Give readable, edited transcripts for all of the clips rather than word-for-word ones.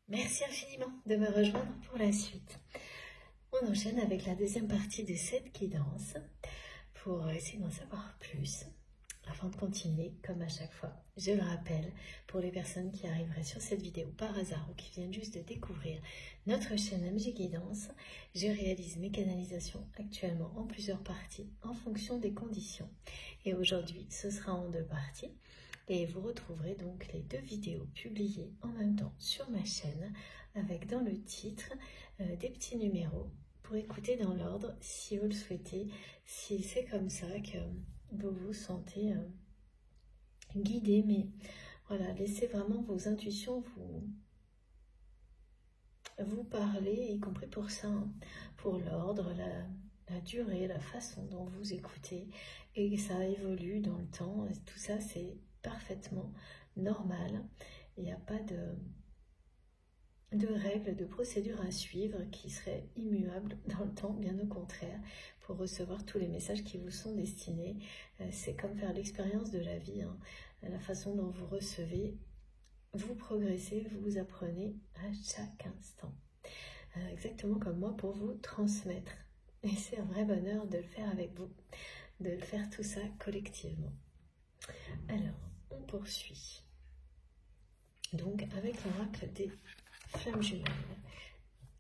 Merci infiniment de me rejoindre pour la suite. On enchaîne avec la deuxième partie de cette guidance pour essayer d'en savoir plus. Avant de continuer, comme à chaque fois, je le rappelle, pour les personnes qui arriveraient sur cette vidéo par hasard ou qui viennent juste de découvrir notre chaîne MJ Guidance, je réalise mes canalisations actuellement en plusieurs parties en fonction des conditions. Et aujourd'hui, ce sera en 2 parties. Et vous retrouverez donc les 2 vidéos publiées en même temps sur ma chaîne, avec dans le titre des petits numéros pour écouter dans l'ordre si vous le souhaitez, si c'est comme ça que vous vous sentez guidé. Mais voilà, laissez vraiment vos intuitions vous parler, y compris pour ça, hein, pour l'ordre, la durée, la façon dont vous écoutez, et ça évolue dans le temps. Tout ça, c'est parfaitement normal. Il n'y a pas de règles, de procédures à suivre qui seraient immuables dans le temps, bien au contraire, pour recevoir tous les messages qui vous sont destinés. C'est comme faire l'expérience de la vie, hein. La façon dont vous recevez, vous progressez, vous apprenez à chaque instant. Exactement comme moi, pour vous transmettre. Et c'est un vrai bonheur de le faire avec vous, de le faire tout ça collectivement. Alors, on poursuit. Donc, avec l'oracle des flammes jumelles.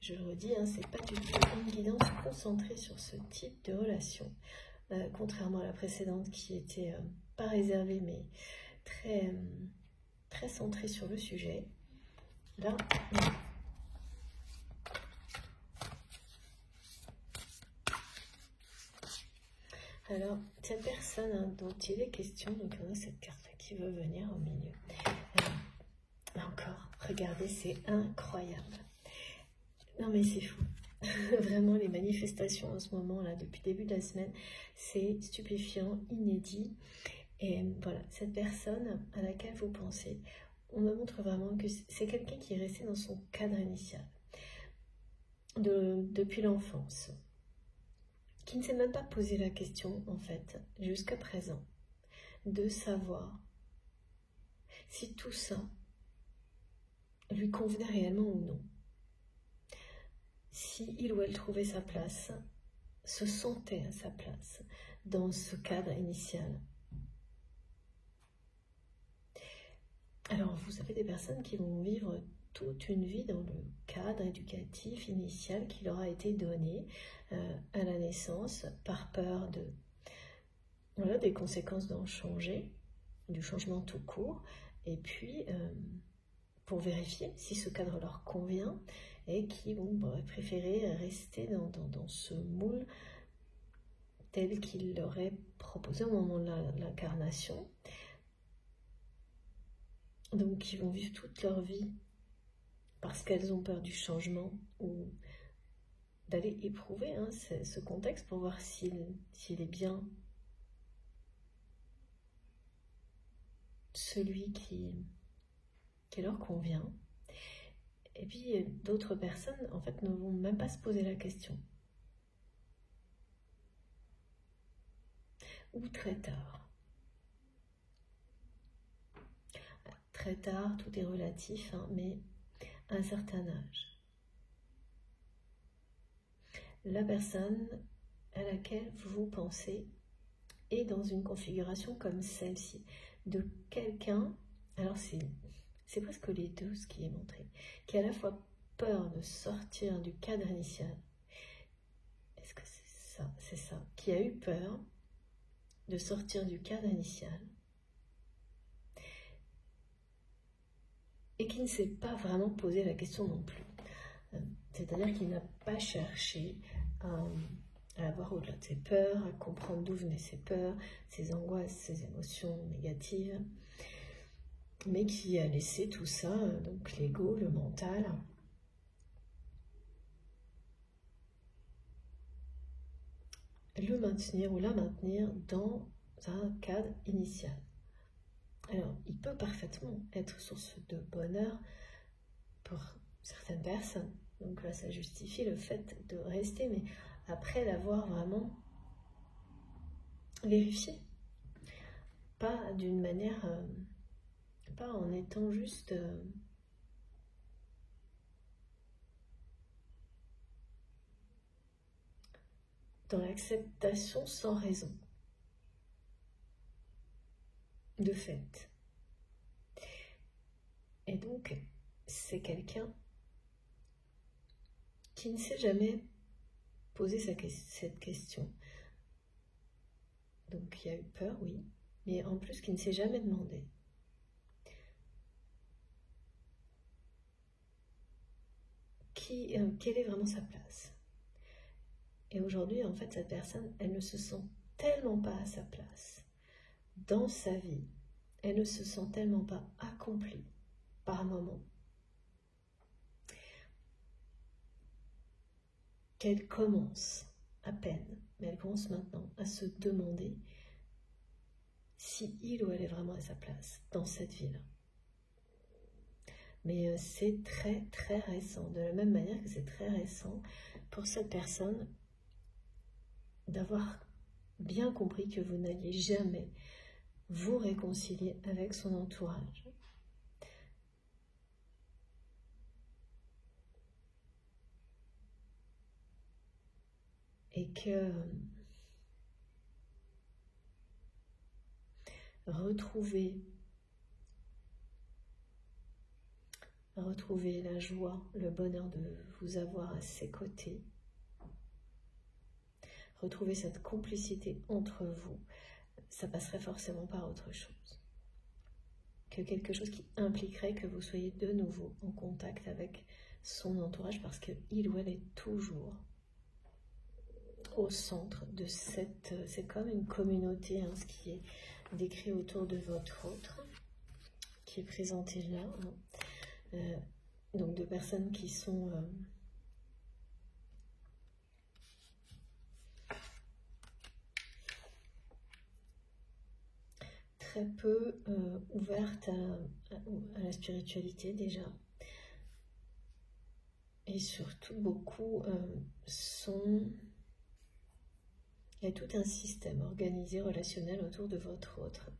Je le redis, hein, c'est pas du tout une guidance concentrée sur ce type de relation. Contrairement à la précédente qui était pas réservée, mais très centrée sur le sujet. Là, non. Alors, cette personne, hein, dont il est question, donc on a cette carte qui veut venir au milieu. Encore, regardez, c'est incroyable. Non mais c'est fou. Vraiment, les manifestations en ce moment, là, depuis le début de la semaine, c'est stupéfiant, inédit. Et voilà, cette personne à laquelle vous pensez, on me montre vraiment que c'est quelqu'un qui est resté dans son cadre initial, depuis l'enfance, qui ne s'est même pas posé la question, en fait, jusqu'à présent, de savoir si tout ça lui convenait réellement ou non. Si il ou elle trouvait sa place, se sentait à sa place dans ce cadre initial. Alors, vous avez des personnes qui vont vivre toute une vie dans le cadre éducatif initial qui leur a été donné à la naissance, par peur des conséquences d'en changer, du changement tout court, et puis pour vérifier si ce cadre leur convient, et qui vont préférer rester dans ce moule tel qu'il leur est proposé au moment de l'incarnation. Donc ils vont vivre toute leur vie parce qu'elles ont peur du changement, ou d'aller éprouver ce contexte pour voir s'il est bien celui qui leur convient. Et puis d'autres personnes, en fait, ne vont même pas se poser la question. Ou très tard. Très tard, tout est relatif, hein, mais à un certain âge. La personne à laquelle vous pensez est dans une configuration comme celle-ci, de quelqu'un, alors c'est presque les deux ce qui est montré, qui a à la fois peur de sortir du cadre initial. Est-ce que c'est ça? C'est ça. Qui a eu peur de sortir du cadre initial et qui ne s'est pas vraiment posé la question non plus. C'est-à-dire qu'il n'a pas cherché à avoir au-delà de ses peurs, à comprendre d'où venaient ses peurs, ses angoisses, ses émotions négatives, mais qui a laissé tout ça, donc l'ego, le mental, le maintenir ou la maintenir dans un cadre initial. Alors, il peut parfaitement être source de bonheur pour certaines personnes. Donc là, ça justifie le fait de rester, mais après l'avoir vraiment vérifié. Pas d'une manière, pas en étant juste dans l'acceptation sans raison, de fait. Et donc, c'est quelqu'un qui ne s'est jamais posé cette question. Donc, il y a eu peur, oui, mais en plus, qui ne s'est jamais demandé. Quelle est vraiment sa place? Et aujourd'hui, en fait, cette personne, elle ne se sent tellement pas à sa place dans sa vie, elle ne se sent tellement pas accomplie par moment, qu'elle commence à peine, mais elle commence maintenant à se demander si il ou elle est vraiment à sa place dans cette vie-là. Mais c'est très très récent, de la même manière que c'est très récent pour cette personne d'avoir bien compris que vous n'alliez jamais vous réconcilier avec son entourage. Et que retrouver la joie, le bonheur de vous avoir à ses côtés, retrouver cette complicité entre vous, ça passerait forcément par autre chose que quelque chose qui impliquerait que vous soyez de nouveau en contact avec son entourage, parce qu'il ou elle est toujours au centre de c'est comme une communauté, hein, ce qui est décrit autour de votre autre, qui est présenté là, hein. Donc de personnes qui sont très peu ouvertes à la spiritualité déjà, et surtout beaucoup il y a tout un système organisé, relationnel autour de votre autre,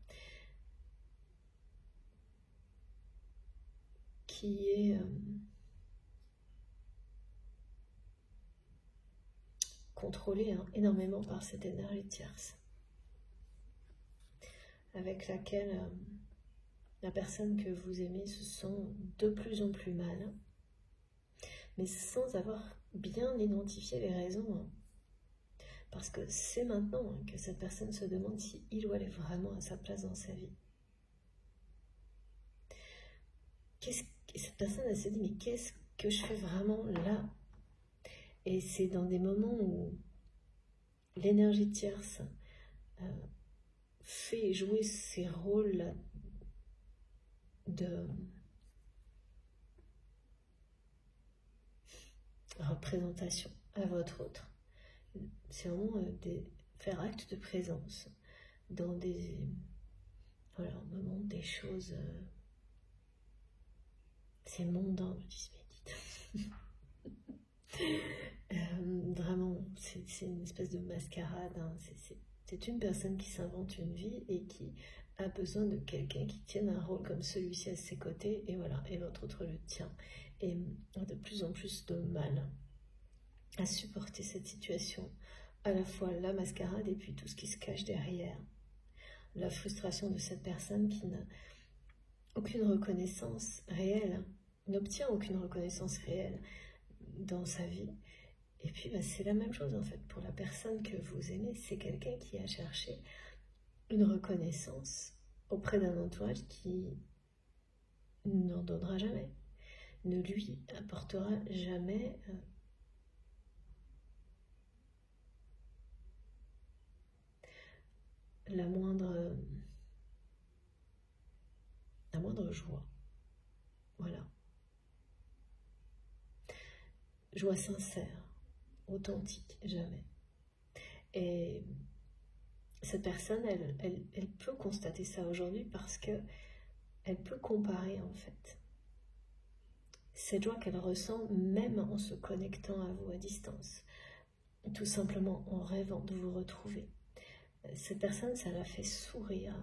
qui est contrôlé, hein, énormément par cette énergie tierce, avec laquelle la personne que vous aimez se sent de plus en plus mal, mais sans avoir bien identifié les raisons, hein. Parce que c'est maintenant, hein, que cette personne se demande si il ou elle est vraiment à sa place dans sa vie. Cette personne, elle se dit, mais qu'est-ce que je fais vraiment là? Et c'est dans des moments où l'énergie tierce fait jouer ces rôles de représentation à votre autre. C'est vraiment faire acte de présence dans des... Voilà, on me montre des choses... c'est mondain, je dis vraiment, c'est une espèce de mascarade, hein. C'est une personne qui s'invente une vie et qui a besoin de quelqu'un qui tienne un rôle comme celui-ci à ses côtés, et voilà, et l'autre le tient. Et a de plus en plus de mal à supporter cette situation, à la fois la mascarade et puis tout ce qui se cache derrière. La frustration de cette personne qui n'a aucune reconnaissance réelle, n'obtient aucune reconnaissance réelle dans sa vie. Et puis c'est la même chose en fait pour la personne que vous aimez, c'est quelqu'un qui a cherché une reconnaissance auprès d'un entourage qui n'en donnera jamais, ne lui apportera jamais la moindre joie. Voilà. Joie sincère, authentique, jamais. Et cette personne, elle peut constater ça aujourd'hui parce que elle peut comparer en fait cette joie qu'elle ressent même en se connectant à vous à distance, tout simplement en rêvant de vous retrouver. Cette personne, ça la fait sourire,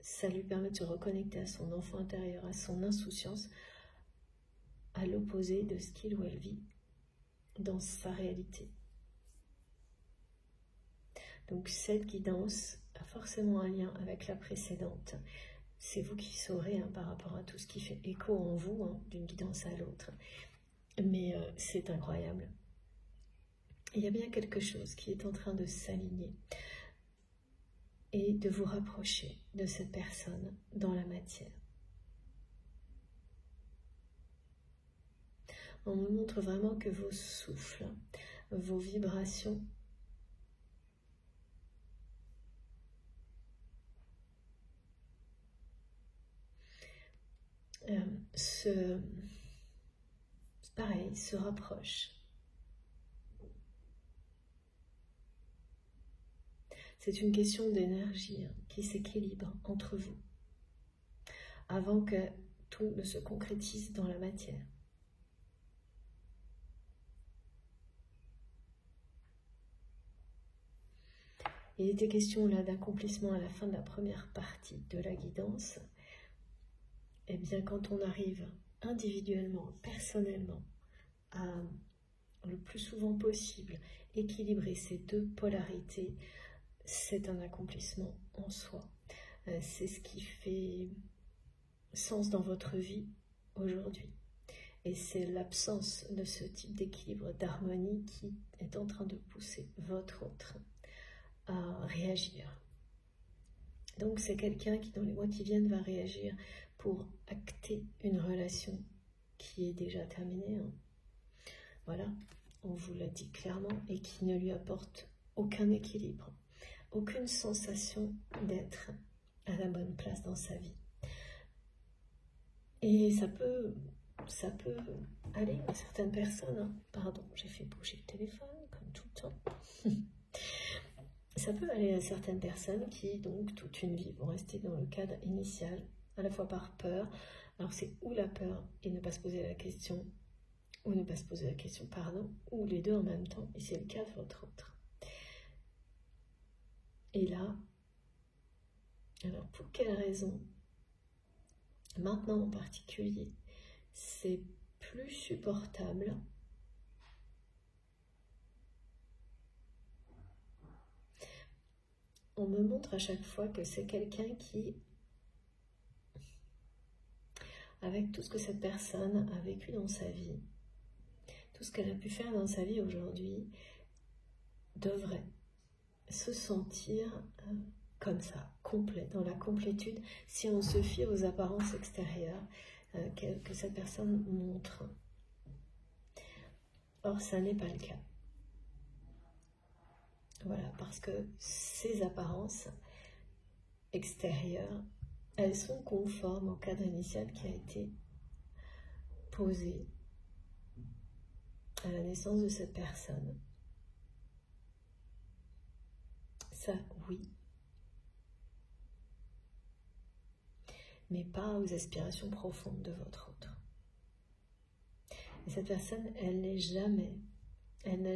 ça lui permet de se reconnecter à son enfant intérieur, à son insouciance, à l'opposé de ce qu'il ou elle vit dans sa réalité. Donc cette guidance a forcément un lien avec la précédente. C'est vous qui saurez hein, par rapport à tout ce qui fait écho en vous, hein, d'une guidance à l'autre. Mais c'est incroyable. Il y a bien quelque chose qui est en train de s'aligner et de vous rapprocher de cette personne dans la matière. On me montre vraiment que vos souffles, vos vibrations se rapprochent. C'est une question d'énergie hein, qui s'équilibre entre vous avant que tout ne se concrétise dans la matière. Il était question là d'accomplissement à la fin de la première partie de la guidance. Et bien quand on arrive individuellement, personnellement, à le plus souvent possible équilibrer ces deux polarités, c'est un accomplissement en soi. C'est ce qui fait sens dans votre vie aujourd'hui. Et c'est l'absence de ce type d'équilibre, d'harmonie qui est en train de pousser votre autre à réagir. Donc c'est quelqu'un qui dans les mois qui viennent va réagir pour acter une relation qui est déjà terminée. Hein. Voilà, on vous l'a dit clairement, et qui ne lui apporte aucun équilibre, aucune sensation d'être à la bonne place dans sa vie. Et ça peut aller à certaines personnes, hein. Pardon, j'ai fait bouger le téléphone comme tout le temps. Ça peut aller à certaines personnes qui, donc, toute une vie vont rester dans le cadre initial, à la fois par peur. Alors, c'est ou la peur et ne pas se poser la question, ou ne pas se poser la question, pardon, ou les deux en même temps, et c'est le cas de votre autre. Et là, alors, pour quelle raison, maintenant en particulier, c'est plus supportable ? On me montre à chaque fois que c'est quelqu'un qui, avec tout ce que cette personne a vécu dans sa vie, tout ce qu'elle a pu faire dans sa vie aujourd'hui, devrait se sentir comme ça, complet, dans la complétude, si on se fie aux apparences extérieures que cette personne montre. Or, ça n'est pas le cas. Voilà, parce que ces apparences extérieures, elles sont conformes au cadre initial qui a été posé à la naissance de cette personne. Ça, oui. Mais pas aux aspirations profondes de votre autre. Et cette personne, elle n'a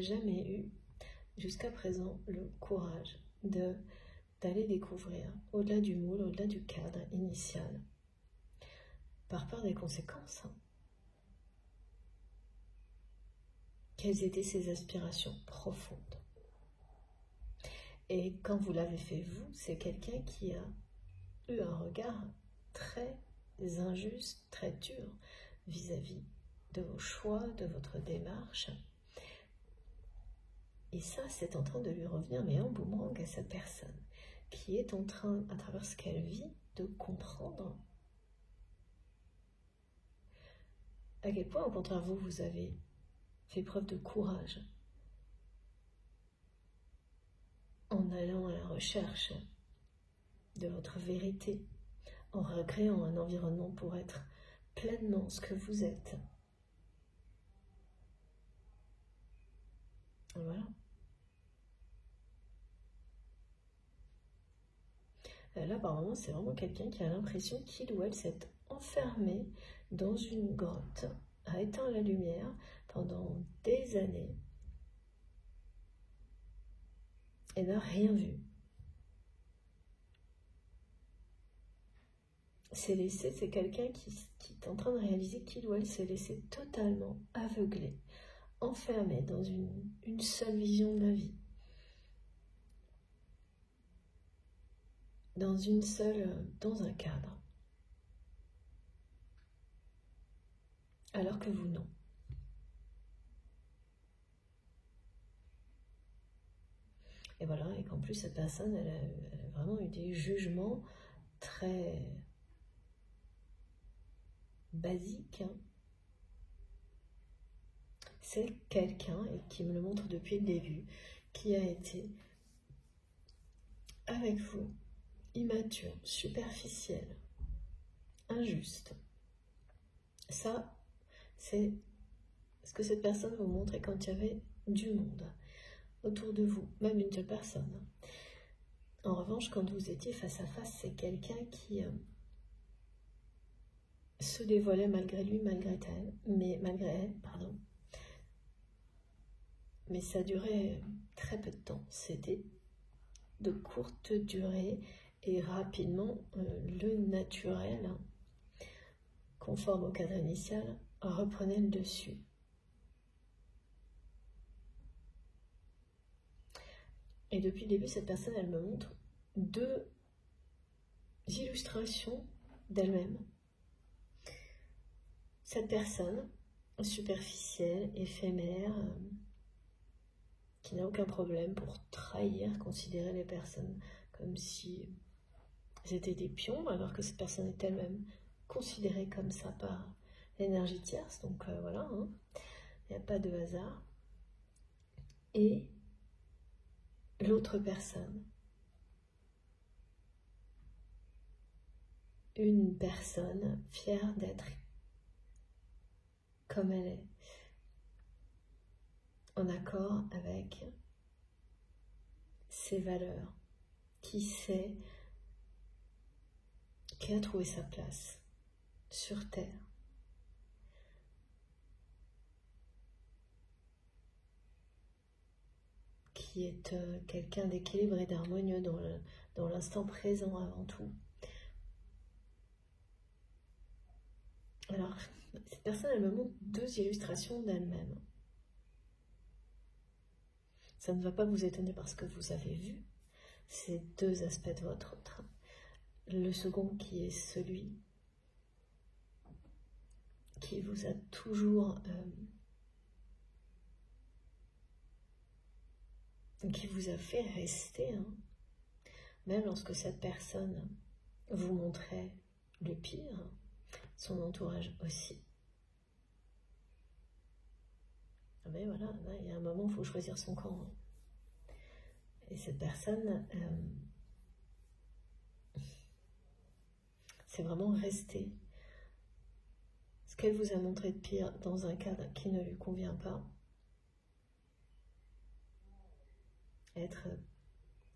jamais eu jusqu'à présent le courage d'aller découvrir au-delà du moule, au-delà du cadre initial, par peur des conséquences. Quelles étaient ses aspirations profondes? Et quand vous l'avez fait vous, c'est quelqu'un qui a eu un regard très injuste, très dur vis-à-vis de vos choix, de votre démarche. Et ça, c'est en train de lui revenir, mais en boomerang à cette personne qui est en train, à travers ce qu'elle vit, de comprendre à quel point, au contraire, vous avez fait preuve de courage en allant à la recherche de votre vérité, en recréant un environnement pour être pleinement ce que vous êtes. Voilà. Là, apparemment, c'est vraiment quelqu'un qui a l'impression qu'il ou elle s'est enfermé dans une grotte, a éteint la lumière pendant des années et n'a rien vu. C'est quelqu'un qui est en train de réaliser qu'il ou elle s'est laissé totalement aveuglé, enfermé dans une seule vision de la vie. dans un cadre. Alors que vous, non. Et voilà, et qu'en plus, cette personne, elle a vraiment eu des jugements très basiques. C'est quelqu'un, et qui me le montre depuis le début, qui a été avec vous, immature, superficiel, injuste. Ça, c'est ce que cette personne vous montrait quand il y avait du monde autour de vous, même une seule personne. En revanche, quand vous étiez face à face, c'est quelqu'un qui se dévoilait malgré lui, malgré elle, pardon. Mais ça durait très peu de temps. C'était de courte durée et rapidement, le naturel, conforme au cadre initial, reprenait le dessus. Et depuis le début, cette personne, elle me montre 2 illustrations d'elle-même. Cette personne, superficielle, éphémère, qui n'a aucun problème pour trahir, considérer les personnes comme si elles étaient des pions, alors que cette personne est elle-même considérée comme ça par l'énergie tierce. Donc voilà, hein, il n'y a pas de hasard. Et l'autre personne, une personne fière d'être comme elle est, en accord avec ses valeurs, qui a trouvé sa place sur Terre. Qui est quelqu'un d'équilibré, d'harmonieux dans l'instant présent avant tout. Alors, cette personne, elle me montre 2 illustrations d'elle-même. Ça ne va pas vous étonner parce que vous avez vu ces 2 aspects de votre être. Le second qui est celui qui vous a toujours... qui vous a fait rester, hein, même lorsque cette personne vous montrait le pire, son entourage aussi. Mais voilà, là, il y a un moment, il faut choisir son camp. Hein. Et cette personne, c'est vraiment rester. Ce qu'elle vous a montré de pire dans un cadre qui ne lui convient pas, être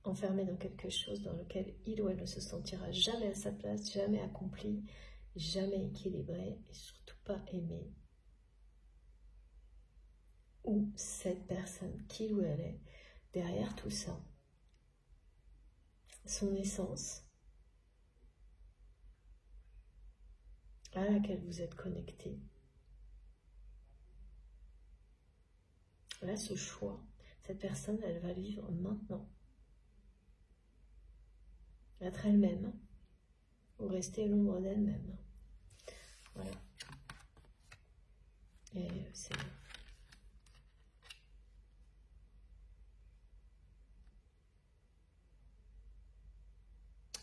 enfermé dans quelque chose dans lequel il ou elle ne se sentira jamais à sa place, jamais accompli, jamais équilibré et surtout pas aimé. Ou cette personne, qui ou elle est, derrière tout ça, son essence à laquelle vous êtes connecté. Là, ce choix, cette personne, elle va vivre maintenant. Être elle-même ou rester l'ombre d'elle-même. Voilà. Et c'est...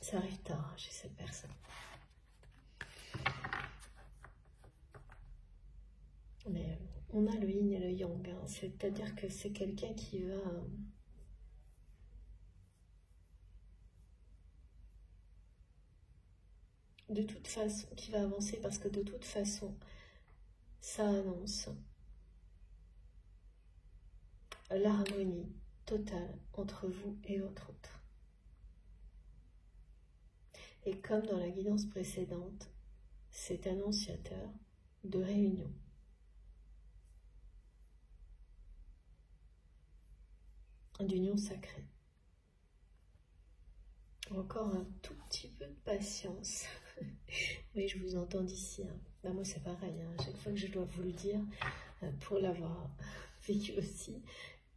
Ça arrive tard chez cette personne. Mais on a le yin et le yang, hein. C'est-à-dire que c'est quelqu'un qui va... de toute façon, qui va avancer parce que de toute façon, ça annonce l'harmonie totale entre vous et l'autre. Et comme dans la guidance précédente, c'est annonciateur de réunion. D'union sacrée. Encore un tout petit peu de patience. Mais je vous entends d'ici. Hein. Bah, moi, c'est pareil. Hein. À chaque fois que je dois vous le dire, pour l'avoir vécu aussi,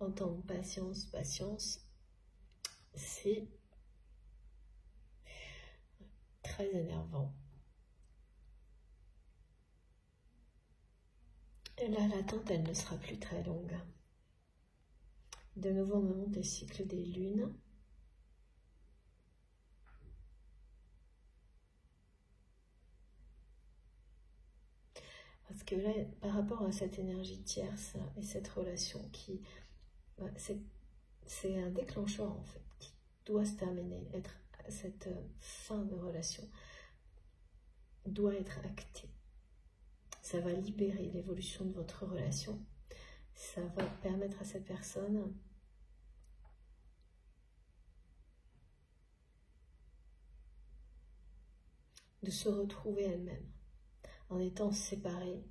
entendre patience, patience, c'est très énervant. Et là, l'attente, elle ne sera plus très longue. De nouveau, au moment des cycles des lunes. Parce que là, par rapport à cette énergie tierce et cette relation qui... c'est un déclencheur en fait, qui doit se terminer. Cette fin de relation doit être actée. Ça va libérer l'évolution de votre relation. Ça va permettre à cette personne de se retrouver elle-même en étant séparée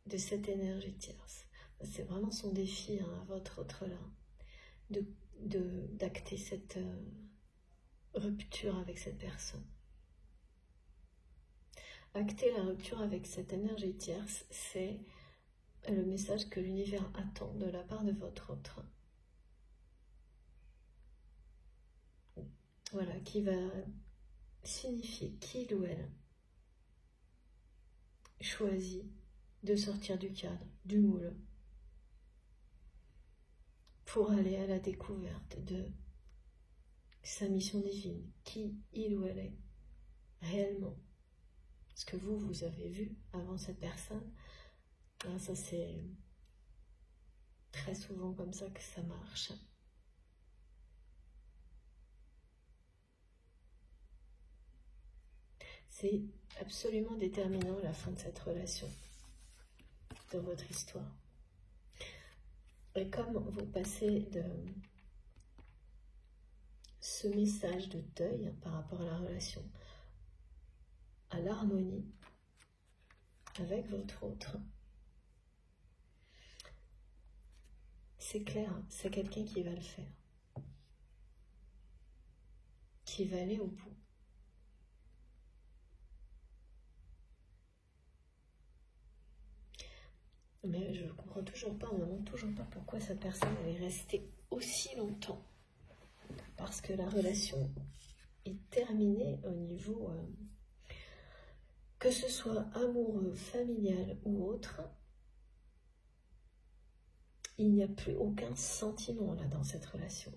de cette énergie tierce. C'est vraiment son défi à votre autre-là, d'acter cette rupture avec cette personne. Acter la rupture avec cette énergie tierce, c'est le message que l'univers attend de la part de votre autre. Voilà, qui va signifier qu'il ou elle choisit de sortir du cadre, du moule, pour aller à la découverte de sa mission divine, qui il ou elle est réellement. Ce que vous avez vu avant cette personne, alors ça c'est très souvent comme ça que ça marche. C'est absolument déterminant la fin de cette relation dans votre histoire. Et comme vous passez de ce message de deuil par rapport à la relation à l'harmonie avec votre autre, c'est clair, c'est quelqu'un qui va le faire, qui va aller au bout. Mais je ne comprends toujours pas, on ne me demande toujours pas pourquoi cette personne est restée aussi longtemps. Parce que la relation est terminée au niveau, que ce soit amoureux, familial ou autre, il n'y a plus aucun sentiment là dans cette relation.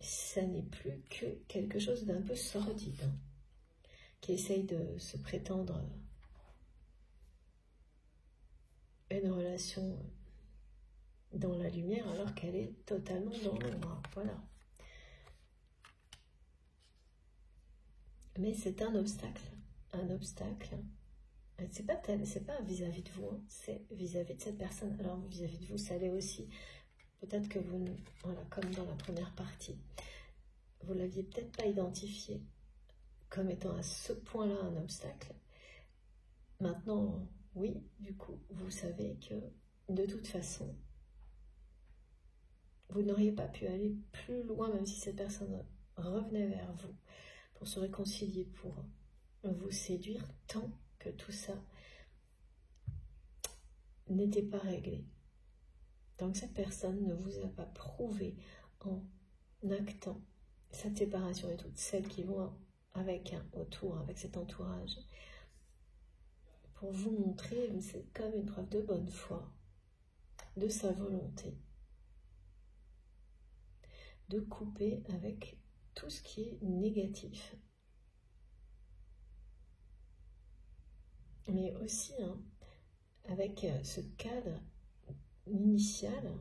Ça n'est plus que quelque chose d'un peu sordide, qui essaye de se prétendre une relation dans la lumière alors qu'elle est totalement dans l'ombre. Voilà. Mais c'est un obstacle. Un obstacle. C'est pas vis-à-vis de vous, hein, c'est vis-à-vis de cette personne. Alors vis-à-vis de vous, ça l'est aussi. Peut-être que vous, voilà, comme dans la première partie, vous l'aviez peut-être pas identifié comme étant à ce point-là un obstacle. Maintenant, oui, du coup, vous savez que de toute façon, vous n'auriez pas pu aller plus loin, même si cette personne revenait vers vous pour se réconcilier, pour vous séduire, tant que tout ça n'était pas réglé. Donc cette personne ne vous a pas prouvé en actant cette séparation et toutes celles qui vont avec autour, avec cet entourage, pour vous montrer, c'est comme une preuve de bonne foi, de sa volonté, de couper avec tout ce qui est négatif. Mais aussi avec ce cadre initial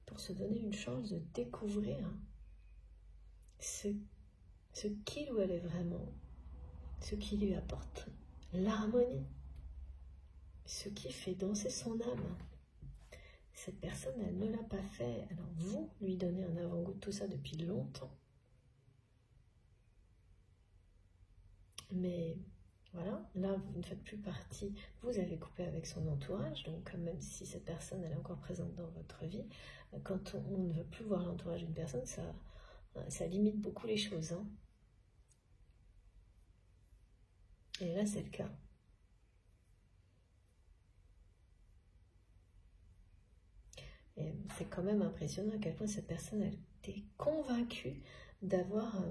pour se donner une chance de découvrir ce qu'il ou elle est vraiment, ce qui lui apporte l'harmonie, ce qui fait danser son âme. Cette personne, elle ne l'a pas fait, alors vous lui donnez un avant-goût de tout ça depuis longtemps. Mais voilà, là vous ne faites plus partie, vous avez coupé avec son entourage, donc même si cette personne elle est encore présente dans votre vie, quand on ne veut plus voir l'entourage d'une personne, ça limite beaucoup les choses. Hein. Et là c'est le cas. Et c'est quand même impressionnant à quel point cette personne, elle était convaincue d'avoir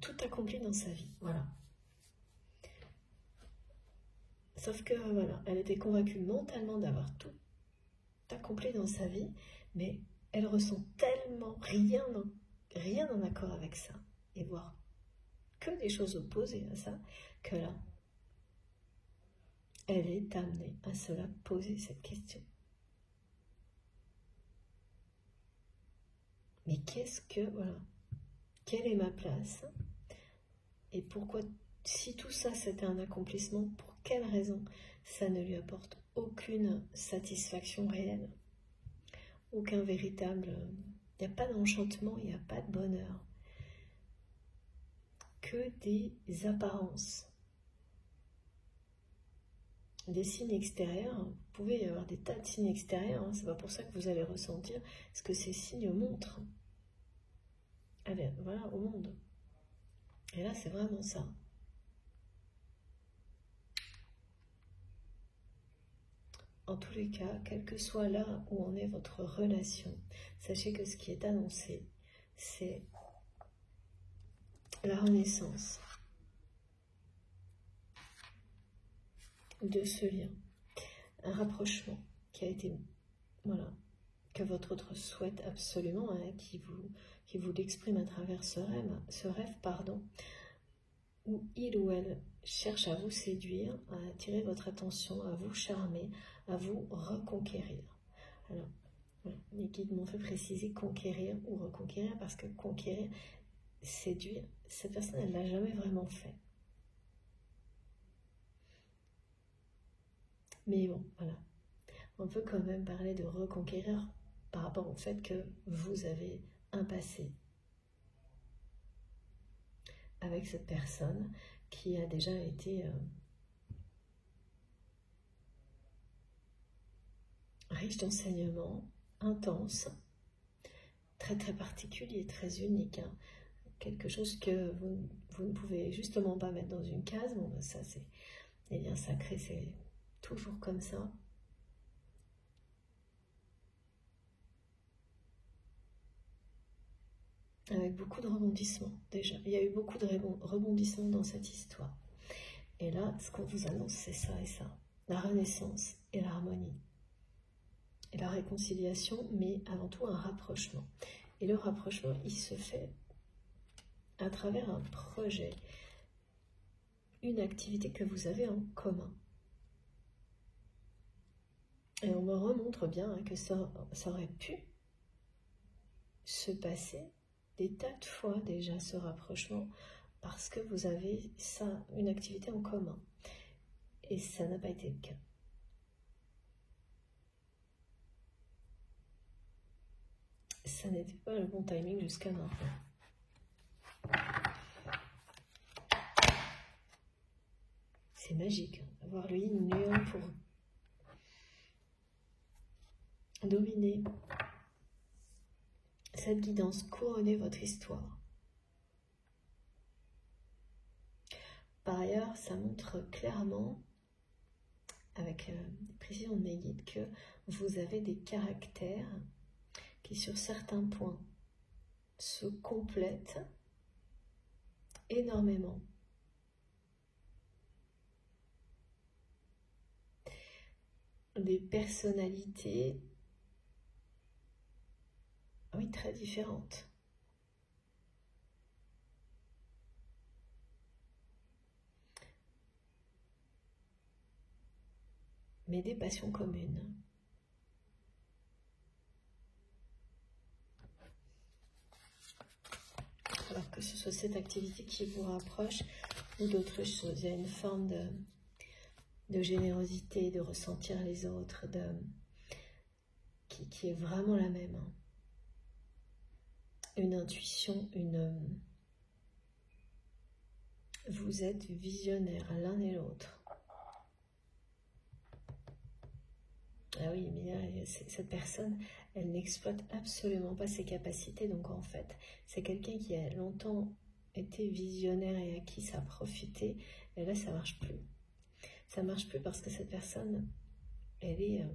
tout accompli dans sa vie. Voilà. Sauf que, voilà, elle était convaincue mentalement d'avoir tout accompli dans sa vie, mais elle ressent tellement rien en accord avec ça, et voire que des choses opposées à ça, que là, elle est amenée à se la poser cette question. Mais qu'est-ce que, voilà, quelle est ma place? Et pourquoi, si tout ça c'était un accomplissement, pour quelle raison ça ne lui apporte aucune satisfaction réelle? Aucun véritable... Il n'y a pas d'enchantement, il n'y a pas de bonheur. Que des apparences. Des signes extérieurs, vous pouvez y avoir des tas de signes extérieurs, hein, c'est pas pour ça que vous allez ressentir ce que ces signes montrent. Allez, voilà, au monde. Et là, c'est vraiment ça. En tous les cas, quel que soit là où en est votre relation, sachez que ce qui est annoncé, c'est la renaissance de ce lien, un rapprochement qui a été, voilà, que votre autre souhaite absolument, hein, qui vous l'exprime à travers ce rêve, où il ou elle cherche à vous séduire, à attirer votre attention, à vous charmer, à vous reconquérir. Alors, voilà, les guides m'ont fait préciser conquérir ou reconquérir, parce que conquérir, séduire, cette personne, elle ne l'a jamais vraiment fait. Mais bon, voilà. On peut quand même parler de reconquérir par rapport au fait que vous avez un passé avec cette personne qui a déjà été riche d'enseignements, intense, très très particulier, très unique, hein. Quelque chose que vous ne pouvez justement pas mettre dans une case. Bon, ben ça c'est les liens sacrés, c'est toujours comme ça. Avec beaucoup de rebondissements déjà. Il y a eu beaucoup de rebondissements dans cette histoire. Et là, ce qu'on vous annonce, c'est ça et ça. La renaissance et l'harmonie. Et la réconciliation, mais avant tout un rapprochement. Et le rapprochement, il se fait à travers un projet, une activité que vous avez en commun. Et on me remontre bien, hein, que ça aurait pu se passer des tas de fois déjà, ce rapprochement, parce que vous avez ça, une activité en commun. Et ça n'a pas été le cas. Ça n'était pas le bon timing jusqu'à maintenant. C'est magique, hein, avoir le yin et le yang pour dominer cette guidance, couronner votre histoire. Par ailleurs, ça montre clairement, avec précision de mes guides, que vous avez des caractères qui, sur certains points, se complètent énormément. Des personnalités, oui, très différentes. Mais des passions communes. Alors que ce soit cette activité qui vous rapproche ou d'autres choses, il y a une forme de générosité, de ressentir les autres, qui est vraiment la même. Hein. Une intuition, vous êtes visionnaires l'un et l'autre. Ah oui, mais là, cette personne, elle n'exploite absolument pas ses capacités. Donc en fait, c'est quelqu'un qui a longtemps été visionnaire et à qui ça a profité. Et là, ça ne marche plus. Ça ne marche plus parce que cette personne, elle est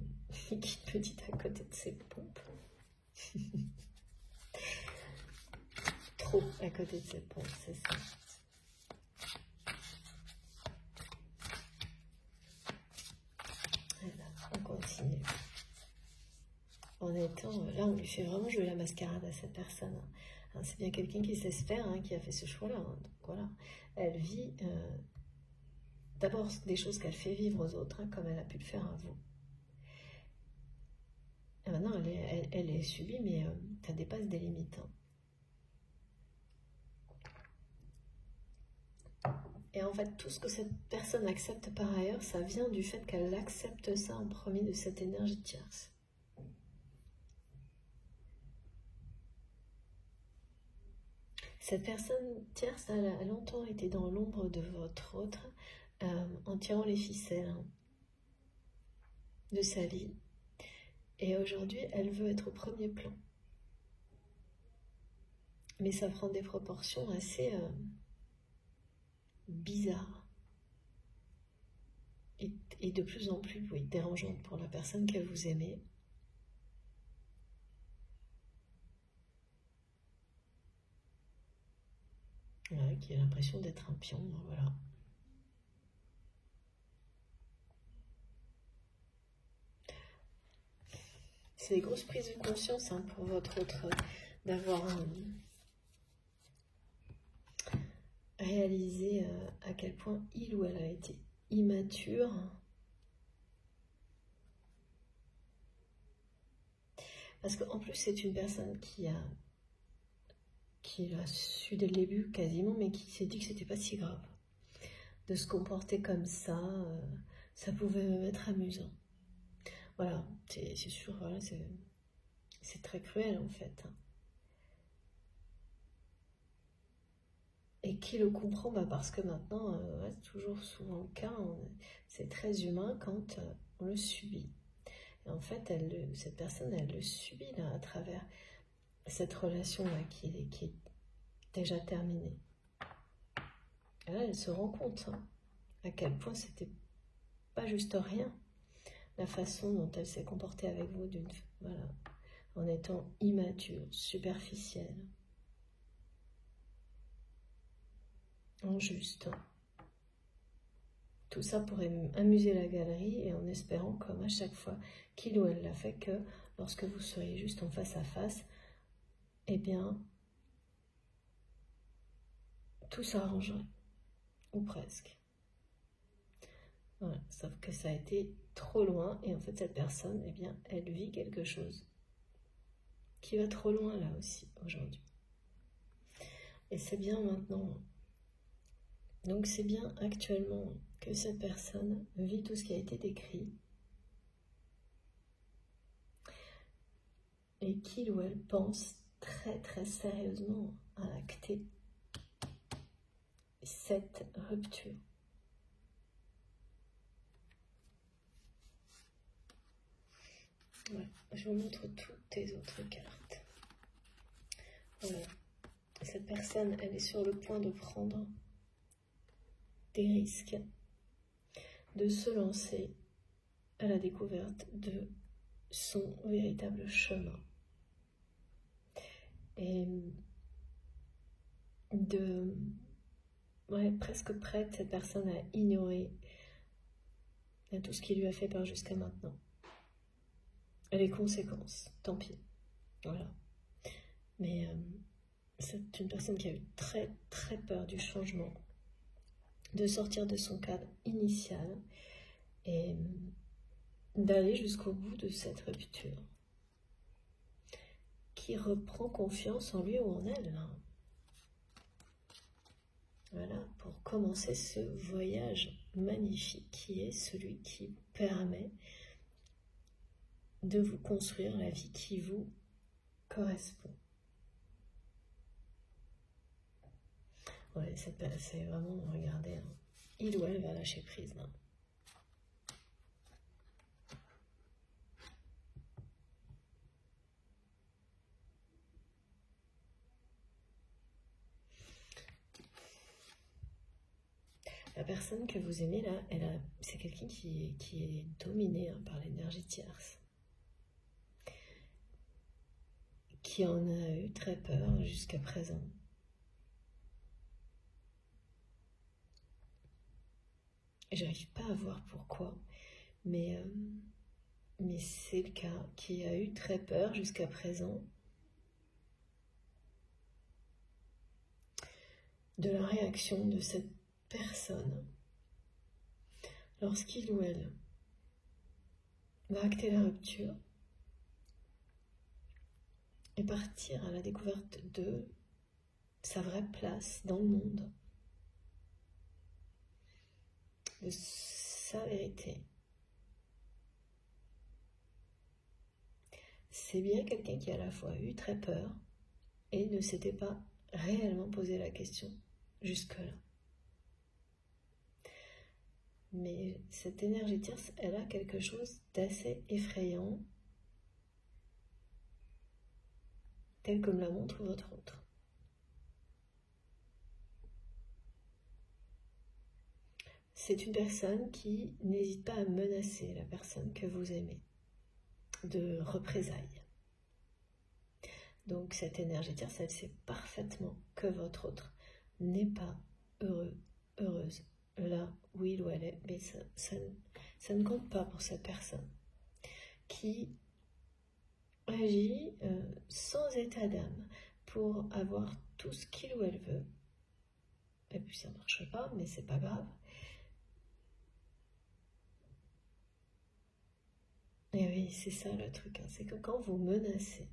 petite à côté de ses pompes. Trop à côté de cette pompe, c'est ça. Voilà, on continue. En étant, là on lui fait vraiment jouer la mascarade à cette personne. Hein, c'est bien quelqu'un qui sait se faire, hein, qui a fait ce choix-là. Hein, donc voilà, elle vit d'abord des choses qu'elle fait vivre aux autres, hein, comme elle a pu le faire à vous. Et maintenant, elle est subie, mais ça dépasse des limites. Hein. Et en fait, tout ce que cette personne accepte par ailleurs, ça vient du fait qu'elle accepte ça en premier de cette énergie tierce. Cette personne tierce, elle a longtemps été dans l'ombre de votre autre, en tirant les ficelles, hein, de sa vie. Et aujourd'hui, elle veut être au premier plan. Mais ça prend des proportions assez bizarres. Et de plus en plus, oui, dérangeantes pour la personne que vous aimez. Ouais, qui a l'impression d'être un pion, voilà. C'est des grosses prises de conscience, hein, pour votre autre, d'avoir réalisé à quel point il ou elle a été immature. Parce qu'en plus, c'est une personne qui l'a su dès le début quasiment, mais qui s'est dit que c'était pas si grave. De se comporter comme ça pouvait même être amusant. Voilà, c'est sûr, voilà, c'est très cruel en fait. Et qui le comprend, parce que maintenant, c'est toujours souvent le cas, c'est très humain quand on le subit. Et en fait, cette personne, elle le subit là, à travers cette relation-là qui est déjà terminée. Et là, elle se rend compte, hein, à quel point c'était pas juste rien, la façon dont elle s'est comportée avec vous, voilà, en étant immature, superficielle, injuste. Tout ça pour amuser la galerie et en espérant, comme à chaque fois qu'il ou elle l'a fait, que lorsque vous seriez juste en face à face, eh bien, tout s'arrangerait, ou presque. Voilà, sauf que ça a été trop loin et en fait cette personne, eh bien, elle vit quelque chose qui va trop loin là aussi aujourd'hui. Et c'est bien maintenant. Donc c'est bien actuellement que cette personne vit tout ce qui a été décrit et qu'il ou elle pense très très sérieusement à acter cette rupture. Ouais, je vous montre toutes les autres cartes. Voilà. Cette personne, elle est sur le point de prendre des risques, de se lancer à la découverte de son véritable chemin. Et presque prête, cette personne, à ignorer tout ce qui lui a fait peur jusqu'à maintenant. Et les conséquences, tant pis. Voilà. Mais c'est une personne qui a eu très très peur du changement, de sortir de son cadre initial et d'aller jusqu'au bout de cette rupture, qui reprend confiance en lui ou en elle. Hein. Voilà, pour commencer ce voyage magnifique qui est celui qui permet de vous construire la vie qui vous correspond. Ouais, c'est vraiment, regardez, hein, il ou elle va lâcher prise. Hein. La personne que vous aimez là, c'est quelqu'un qui est dominé, hein, par l'énergie tierce. qui en a eu très peur jusqu'à présent. J'arrive pas à voir pourquoi, mais c'est le cas, qui a eu très peur jusqu'à présent de la réaction de cette personne lorsqu'il ou elle va acter la rupture et partir à la découverte de sa vraie place dans le monde, de sa vérité. C'est bien quelqu'un qui a à la fois eu très peur et ne s'était pas réellement posé la question jusque-là. Mais cette énergie tierce, elle a quelque chose d'assez effrayant, tel que me la montre votre autre. C'est une personne qui n'hésite pas à menacer la personne que vous aimez de représailles. Donc cette énergie tierce, elle sait parfaitement que votre autre n'est pas heureux, heureuse là où il ou elle est, mais ça ne compte pas pour cette personne qui agit sans état d'âme pour avoir tout ce qu'il ou elle veut. Et puis ça ne marche pas, mais c'est pas grave. Et oui, c'est ça le truc, hein. C'est que quand vous menacez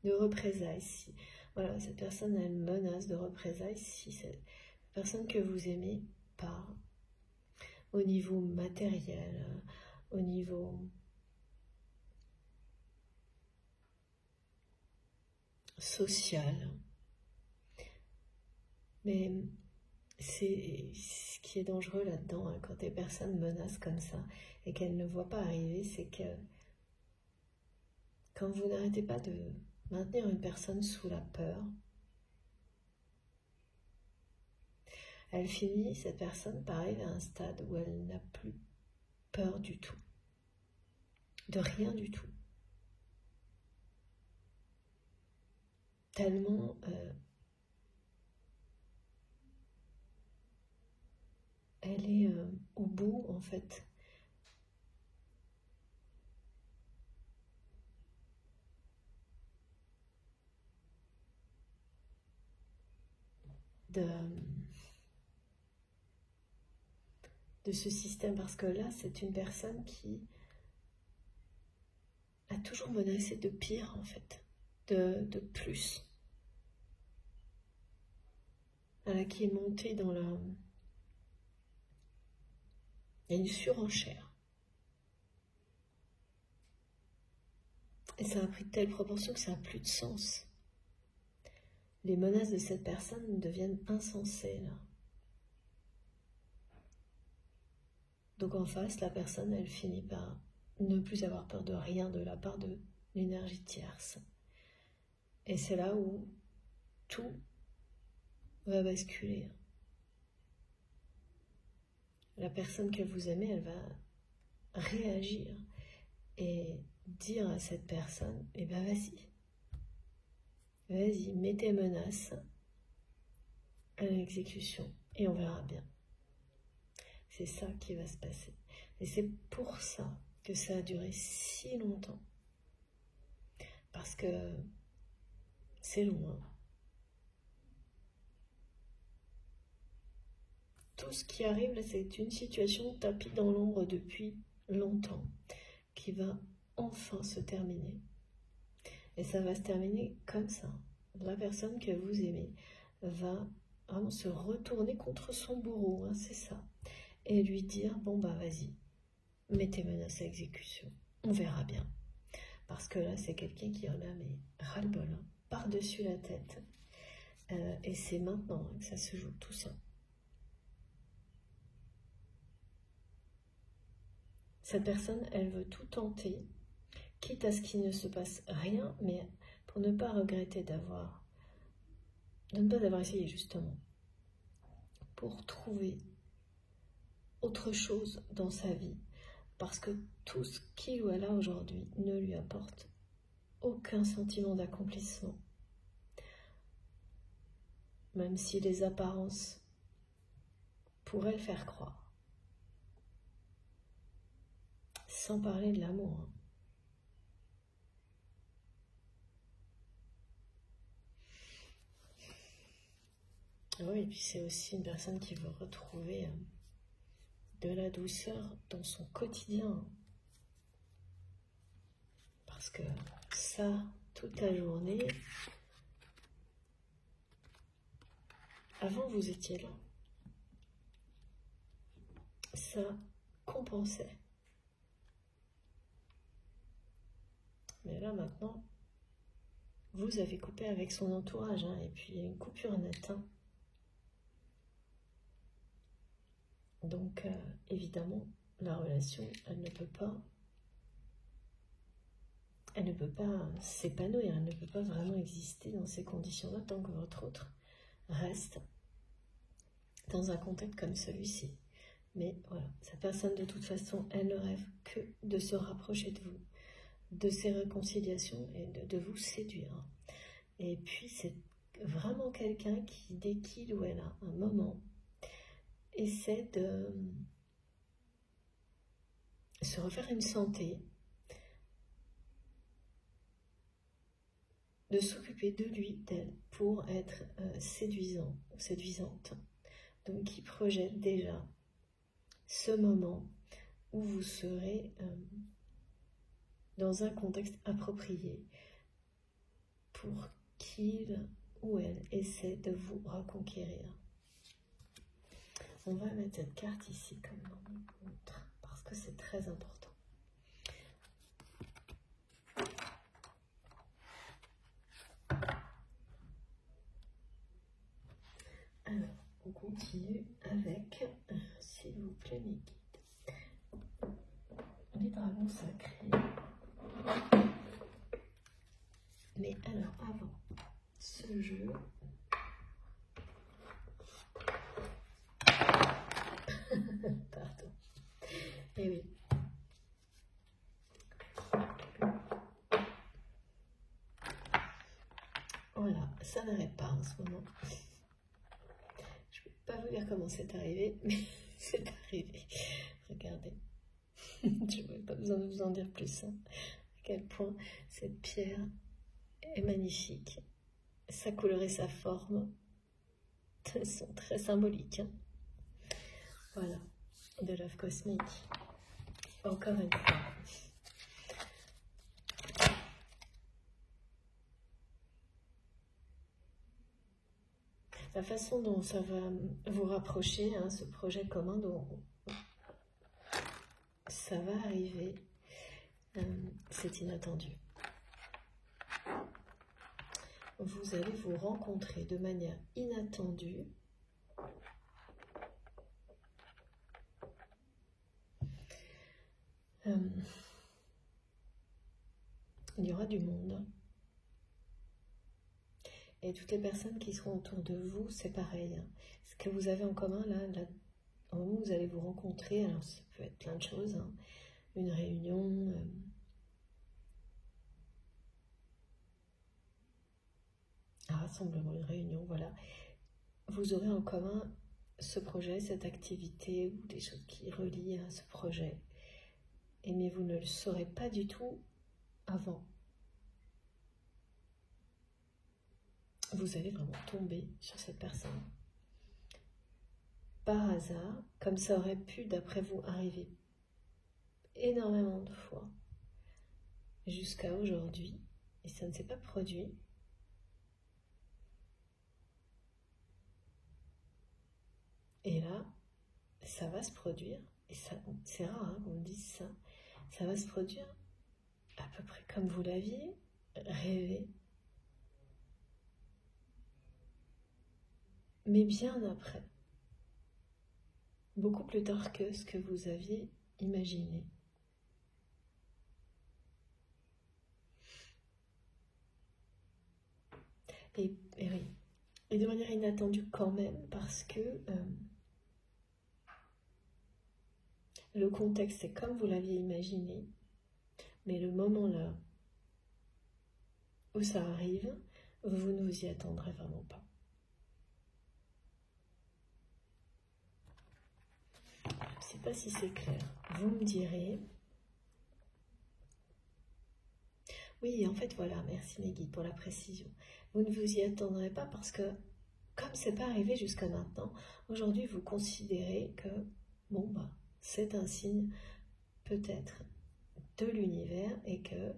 de représailles, si voilà, cette personne elle menace de représailles, si cette personne que vous aimez part au niveau matériel, au niveau social, mais c'est ce qui est dangereux là-dedans, hein, quand des personnes menacent comme ça et qu'elles ne voient pas arriver, c'est que quand vous n'arrêtez pas de maintenir une personne sous la peur, elle finit, cette personne, par arriver à un stade où elle n'a plus peur du tout, de rien du tout. Tellement elle est au bout, en fait, de ce système, parce que là, c'est une personne qui a toujours menacé de pire, en fait, de plus. Qui est montée dans la... Il y a une surenchère. Et ça a pris de telles proportions que ça n'a plus de sens. Les menaces de cette personne deviennent insensées, là. Donc en face, la personne, elle finit par ne plus avoir peur de rien de la part de l'énergie tierce. Et c'est là où tout va basculer. La personne que vous aimez, elle va réagir et dire à cette personne, eh ben vas-y, mets tes menaces à l'exécution et on verra bien. C'est ça qui va se passer. Et c'est pour ça que ça a duré si longtemps. Parce que c'est loin. Tout ce qui arrive, là, c'est une situation tapie dans l'ombre depuis longtemps, qui va enfin se terminer. Et ça va se terminer comme ça. La personne que vous aimez va vraiment se retourner contre son bourreau, hein, c'est ça. Et lui dire, bon bah vas-y, mets tes menaces à exécution, on verra bien. Parce que là, c'est quelqu'un qui en a mais ras-le-bol, hein, par-dessus la tête. Et c'est maintenant que ça se joue, tout ça. Cette personne, elle veut tout tenter, quitte à ce qu'il ne se passe rien, mais pour ne pas regretter de ne pas avoir essayé justement, pour trouver autre chose dans sa vie, parce que tout ce qu'il ou elle a aujourd'hui ne lui apporte aucun sentiment d'accomplissement. Même si les apparences pourraient le faire croire. Sans parler de l'amour. Hein. Oui, et puis c'est aussi une personne qui veut retrouver de la douceur dans son quotidien. Parce que ça, toute la journée, avant vous étiez là. Ça compensait. Mais là maintenant, vous avez coupé avec son entourage, hein, et puis il y a une coupure nette. Hein. Donc, évidemment, la relation, elle ne peut pas s'épanouir, elle ne peut pas vraiment exister dans ces conditions-là tant que votre autre reste dans un contexte comme celui-ci. Mais voilà, cette personne, de toute façon, elle ne rêve que de se rapprocher de vous, de ces réconciliations et de vous séduire. Et puis, c'est vraiment quelqu'un qui, dès qu'il ou elle a un moment, essaie de se refaire une santé, de s'occuper de lui, d'elle, pour être séduisant, séduisante. Donc, qui projette déjà ce moment où vous serez dans un contexte approprié pour qu'il ou elle essaie de vous reconquérir. On va mettre cette carte ici comme montre, parce que c'est très important. Alors, on continue avec, s'il vous plaît, mes guides. Les dragons sacrés. Mais alors, avant ce jeu, pardon, eh oui, voilà, ça n'arrête pas en ce moment. Je ne peux pas vous dire comment c'est arrivé, mais c'est arrivé. Regardez, je n'ai pas besoin de vous en dire plus, hein, à quel point cette pierre est magnifique. Sa couleur et sa forme sont très symboliques. Hein. Voilà, de l'œuvre cosmique. Encore une fois. La façon dont ça va vous rapprocher, hein, ce projet commun, dont ça va arriver, c'est inattendu. Vous allez vous rencontrer de manière inattendue. Il y aura du monde. Et toutes les personnes qui seront autour de vous, c'est pareil. Hein. Ce que vous avez en commun, là, au moment où vous allez vous rencontrer, alors ça peut être plein de choses, hein. Une réunion, un rassemblement, une réunion, voilà. Vous aurez en commun ce projet, cette activité, ou des choses qui relient à ce projet. Mais vous ne le saurez pas du tout avant. Vous allez vraiment tomber sur cette personne. Par hasard, comme ça aurait pu, d'après vous, arriver énormément de fois, jusqu'à aujourd'hui, et ça ne s'est pas produit. Et là, ça va se produire, et c'est rare hein, qu'on me dise ça, ça va se produire à peu près comme vous l'aviez rêvé, mais bien après, beaucoup plus tard que ce que vous aviez imaginé. Et oui, et de manière inattendue quand même, parce que le contexte est comme vous l'aviez imaginé, mais le moment là où ça arrive, vous ne vous y attendrez vraiment pas. Je ne sais pas si c'est clair. Vous me direz. Oui, en fait, voilà, merci mes guides pour la précision. Vous ne vous y attendrez pas parce que, comme ce n'est pas arrivé jusqu'à maintenant, aujourd'hui, vous considérez que, bon, bah, c'est un signe peut-être de l'univers et que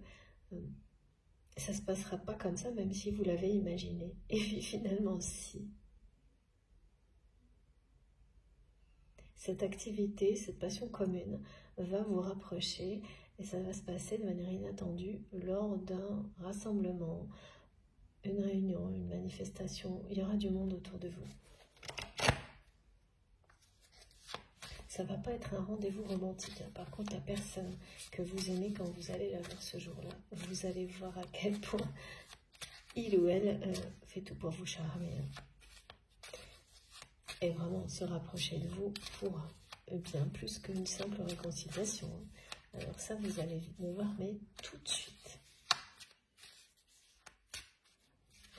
ça ne se passera pas comme ça, même si vous l'avez imaginé. Et puis finalement, si. Cette activité, cette passion commune va vous rapprocher et ça va se passer de manière inattendue lors d'un rassemblement, une réunion, une manifestation. Il y aura du monde autour de vous. Ça ne va pas être un rendez-vous romantique. Par contre, la personne que vous aimez, quand vous allez la voir ce jour-là, vous allez voir à quel point il ou elle fait tout pour vous charmer. Et vraiment se rapprocher de vous pour bien plus qu'une simple réconciliation. Alors ça, vous allez le voir, mais tout de suite.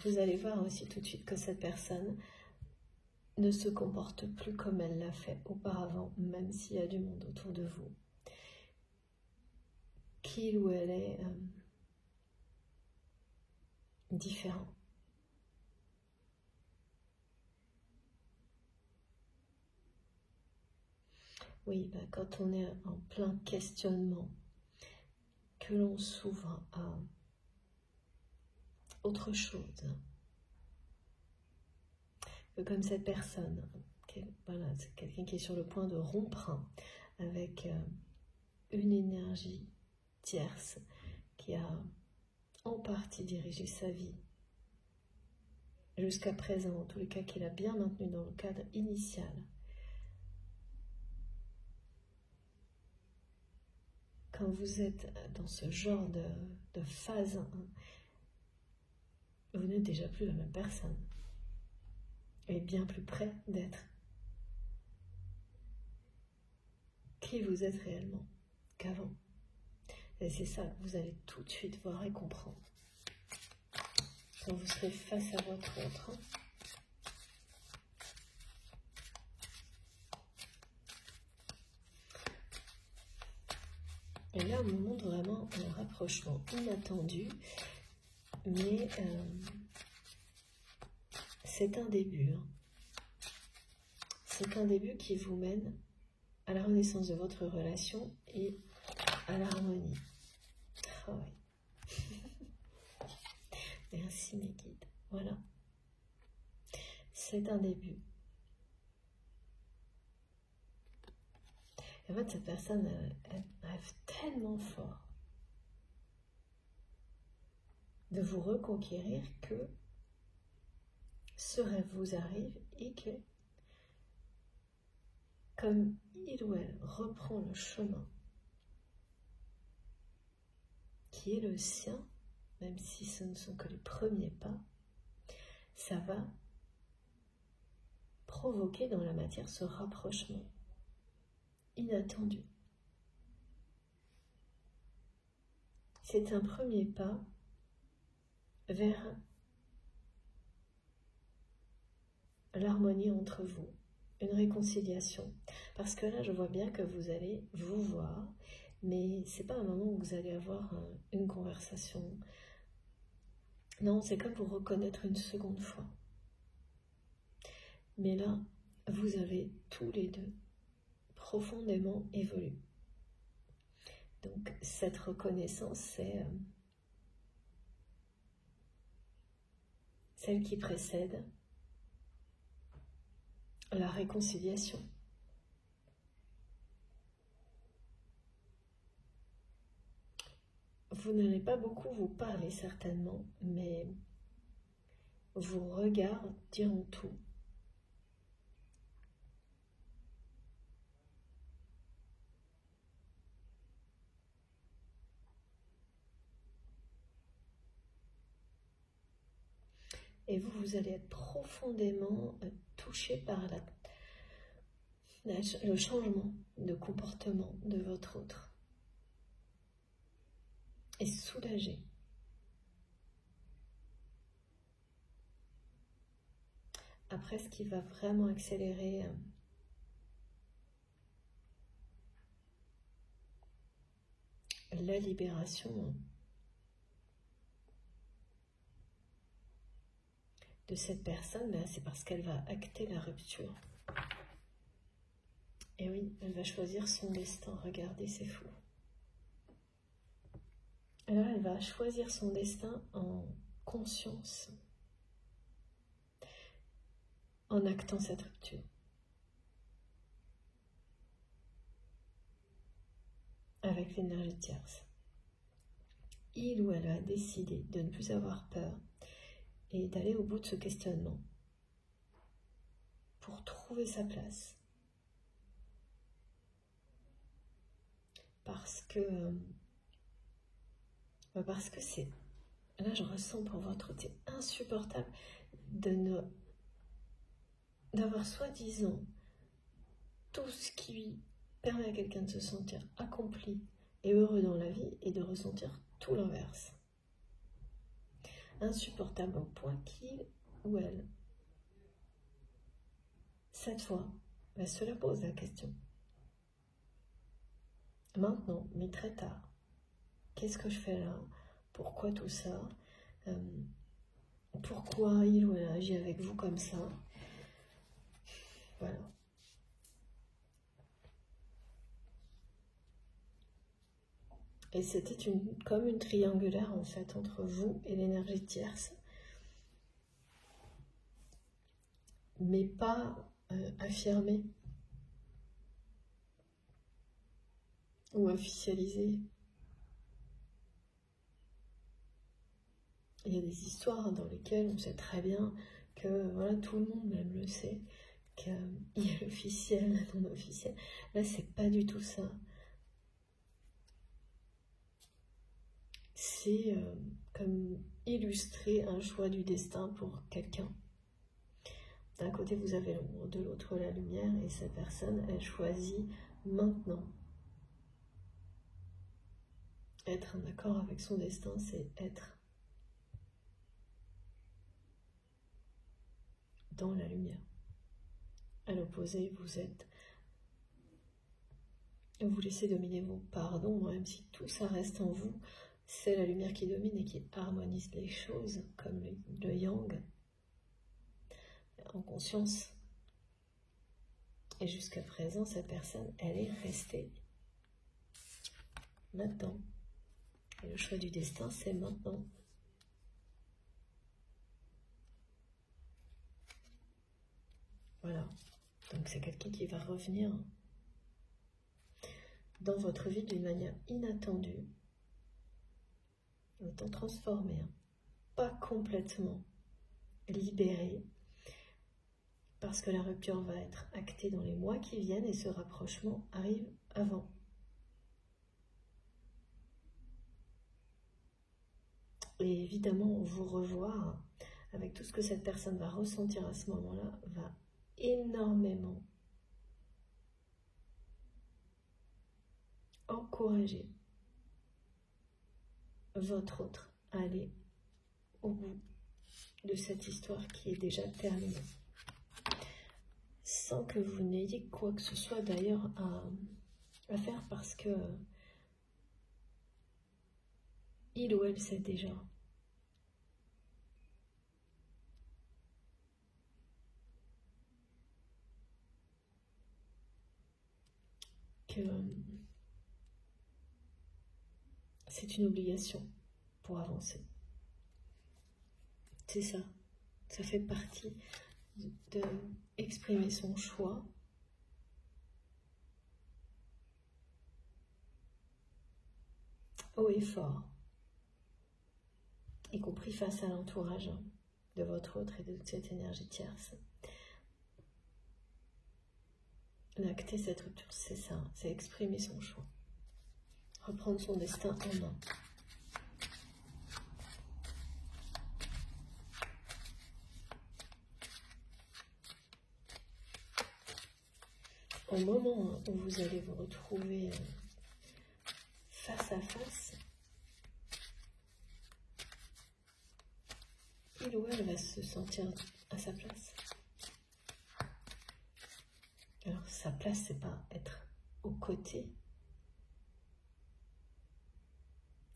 Vous allez voir aussi tout de suite que cette personne ne se comporte plus comme elle l'a fait auparavant, même s'il y a du monde autour de vous. Qu'il ou elle est différent. Oui, bah, quand on est en plein questionnement, que l'on s'ouvre à autre chose, que comme cette personne, voilà, c'est quelqu'un qui est sur le point de rompre avec une énergie tierce qui a en partie dirigé sa vie jusqu'à présent, en tous les cas qu'il a bien maintenu dans le cadre initial. Quand vous êtes dans ce genre de phase, vous n'êtes déjà plus la même personne. Et bien plus près d'être qui vous êtes réellement qu'avant. Et c'est ça que vous allez tout de suite voir et comprendre. Quand vous serez face à votre autre, et là, on me montre vraiment un rapprochement inattendu, mais c'est un début. C'est un début qui vous mène à la renaissance de votre relation et à l'harmonie. Oh oui. Merci mes guides. Voilà. C'est un début. Et en fait, cette personne, elle rêve tellement fort de vous reconquérir que ce rêve vous arrive et que, comme il ou elle reprend le chemin qui est le sien, même si ce ne sont que les premiers pas, ça va provoquer dans la matière ce rapprochement inattendu. C'est un premier pas vers l'harmonie entre vous, une réconciliation. Parce que là, je vois bien que vous allez vous voir, mais c'est pas un moment où vous allez avoir une conversation. Non, c'est comme vous reconnaître une seconde fois. Mais là, vous avez tous les deux profondément évolué. Donc, cette reconnaissance, c'est celle qui précède la réconciliation. Vous n'allez pas beaucoup vous parler certainement, mais vos regards diront tout. Et vous allez être profondément touché par le changement de comportement de votre autre. Et soulagé. Après, ce qui va vraiment accélérer la libération de cette personne, ben, c'est parce qu'elle va acter la rupture. Et oui, elle va choisir son destin. Regardez, c'est fou. Alors, elle va choisir son destin en conscience, en actant cette rupture. Avec l'énergie tierce. Il ou elle a décidé de ne plus avoir peur et d'aller au bout de ce questionnement pour trouver sa place. Parce que c'est, là je ressens pour votre côté insupportable d'avoir soi-disant tout ce qui permet à quelqu'un de se sentir accompli et heureux dans la vie et de ressentir tout l'inverse. Insupportable au point qu'il ou elle, cette fois, va se la pose la question. Maintenant, mais très tard, qu'est-ce que je fais là? Pourquoi tout ça? Pourquoi il ou elle agit avec vous comme ça? Voilà. Et c'était comme une triangulaire en fait entre vous et l'énergie tierce. Mais pas affirmée ou officialisée. Il y a des histoires dans lesquelles on sait très bien que voilà, tout le monde même le sait, qu'il y a l'officiel, la non officielle. Là, c'est pas du tout ça. C'est comme illustrer un choix du destin pour quelqu'un. D'un côté, vous avez l'ombre, de l'autre, la lumière, et cette personne, elle choisit maintenant. Être en accord avec son destin, c'est être dans la lumière. À l'opposé, vous laissez dominer vos pardons, même si tout ça reste en vous, c'est la lumière qui domine et qui harmonise les choses, comme le yang, en conscience. Et jusqu'à présent, cette personne, elle est restée maintenant. Et le choix du destin, c'est maintenant. Voilà. Donc c'est quelqu'un qui va revenir dans votre vie d'une manière inattendue, autant transformé, pas complètement libéré, parce que la rupture va être actée dans les mois qui viennent et ce rapprochement arrive avant. Et évidemment, vous revoir avec tout ce que cette personne va ressentir à ce moment-là va énormément encourager votre autre à aller au bout de cette histoire qui est déjà terminée. Sans que vous n'ayez quoi que ce soit d'ailleurs à faire parce que il ou elle sait déjà que c'est une obligation pour avancer. C'est ça. Ça fait partie de exprimer son choix haut et fort, y compris face à l'entourage de votre autre et de cette énergie tierce. Acter cette rupture, c'est ça, c'est exprimer son choix. Reprendre son destin en main. Au moment où vous allez vous retrouver face à face, il ou elle va se sentir à sa place. Alors sa place, c'est pas être aux côtés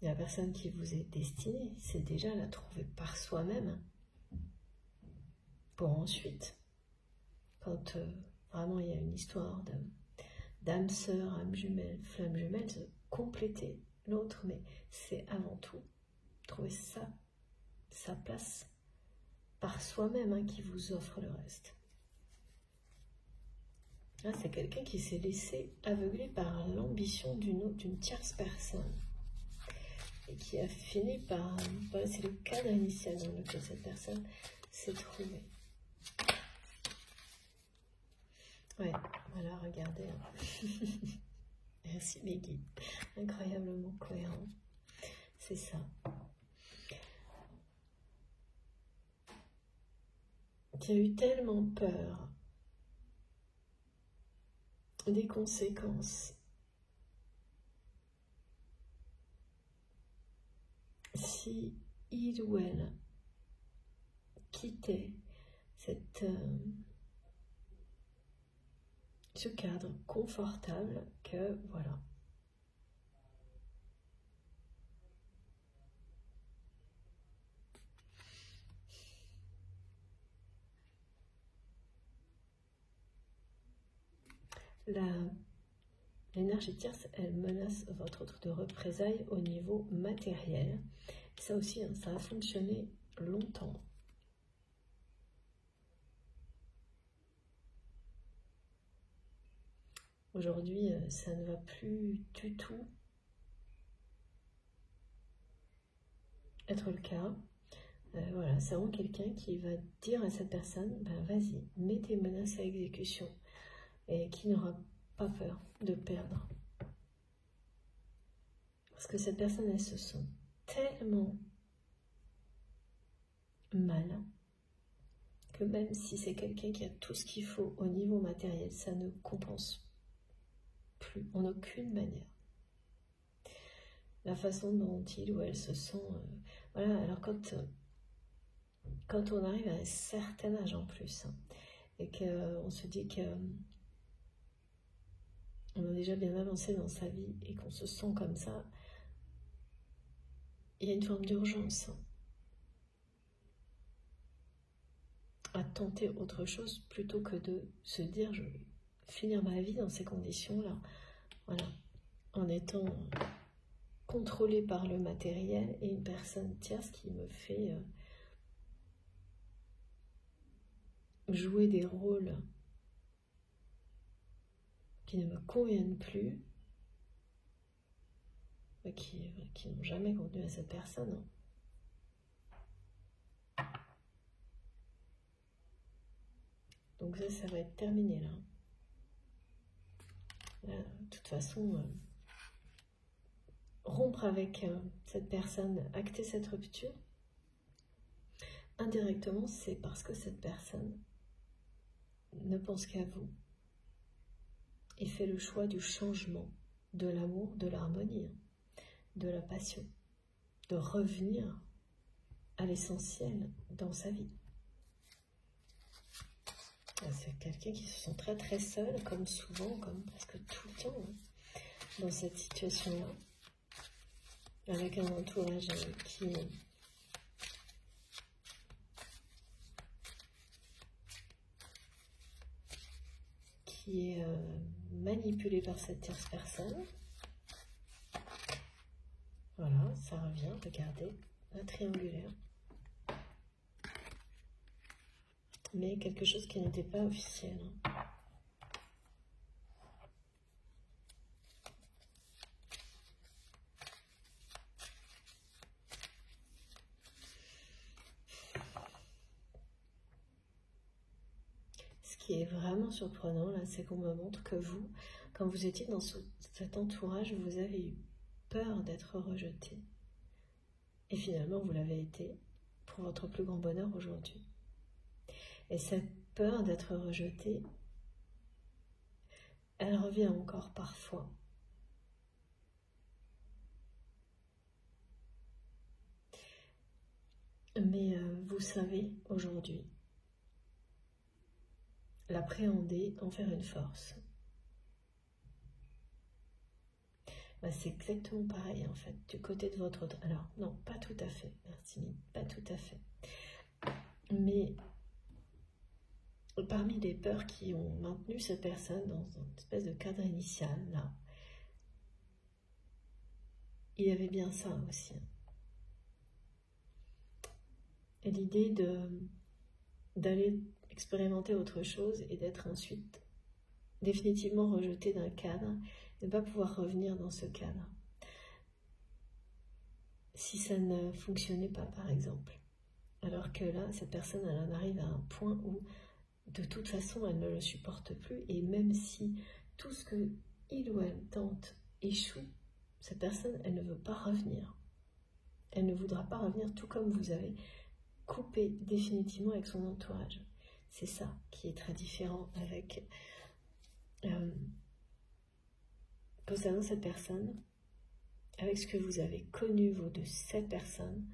de la personne qui vous est destinée, c'est déjà la trouver par soi-même, pour ensuite, quand vraiment il y a une histoire d'âme sœur, âme jumelle, flamme jumelle, se compléter l'autre, mais c'est avant tout trouver sa place par soi-même, hein, qui vous offre le reste. Là, c'est quelqu'un qui s'est laissé aveugler par l'ambition d'une tierce personne et qui a fini par... Voilà, c'est le cadre initial dans lequel cette personne s'est trouvée. Ouais, voilà, regardez. Hein. Merci mes guides. Incroyablement cohérent. C'est ça. Qui a eu tellement peur des conséquences si il ou elle quittait ce cadre confortable que voilà. L'énergie tierce, elle menace votre autre de représailles au niveau matériel. Ça aussi, hein, ça a fonctionné longtemps. Aujourd'hui, ça ne va plus du tout être le cas. Voilà, c'est vraiment quelqu'un qui va dire à cette personne, ben vas-y, mets tes menaces à exécution, et qui n'aura pas peur de perdre. Parce que cette personne, elle se sent tellement mal que même si c'est quelqu'un qui a tout ce qu'il faut au niveau matériel, ça ne compense plus en aucune manière la façon dont il ou elle se sent. Voilà, alors quand on arrive à un certain âge en plus, hein, et qu'on se dit qu'on a déjà bien avancé dans sa vie et qu'on se sent comme ça, il y a une forme d'urgence à tenter autre chose plutôt que de se dire je vais finir ma vie dans ces conditions-là. Voilà, en étant contrôlé par le matériel et une personne tierce qui me fait jouer des rôles qui ne me conviennent plus, qui n'ont jamais convenu à cette personne. Donc ça va être terminé là. Là, de toute façon, rompre avec cette personne, acter cette rupture, indirectement, c'est parce que cette personne ne pense qu'à vous et fait le choix du changement, de l'amour, de l'harmonie, de la passion, de revenir à l'essentiel dans sa vie. C'est quelqu'un qui se sent très très seul, comme souvent, comme presque tout le temps, hein, dans cette situation-là, avec un entourage qui est manipulé par cette tierce personne. Voilà, ça revient, regardez, un triangulaire. Mais quelque chose qui n'était pas officiel. Ce qui est vraiment surprenant, là, c'est qu'on me montre que vous, quand vous étiez dans cet entourage, vous avez eu peur d'être rejeté. Et finalement, vous l'avez été pour votre plus grand bonheur aujourd'hui. Et cette peur d'être rejeté, elle revient encore parfois. Mais vous savez aujourd'hui l'appréhender, en faire une force. Ben, c'est exactement pareil en fait, du côté de votre autre. Alors non, pas tout à fait, Martine, pas tout à fait. Mais parmi les peurs qui ont maintenu cette personne dans une espèce de cadre initial, là, il y avait bien ça aussi. Et l'idée d'aller expérimenter autre chose et d'être ensuite définitivement rejeté d'un cadre, de ne pas pouvoir revenir dans ce cadre. Si ça ne fonctionnait pas, par exemple. Alors que là, cette personne, elle en arrive à un point où, de toute façon, elle ne le supporte plus. Et même si tout ce que il ou elle tente échoue, cette personne, elle ne veut pas revenir. Elle ne voudra pas revenir, tout comme vous avez coupé définitivement avec son entourage. C'est ça qui est très différent avec... concernant cette personne, avec ce que vous avez connu, vous, de cette personne,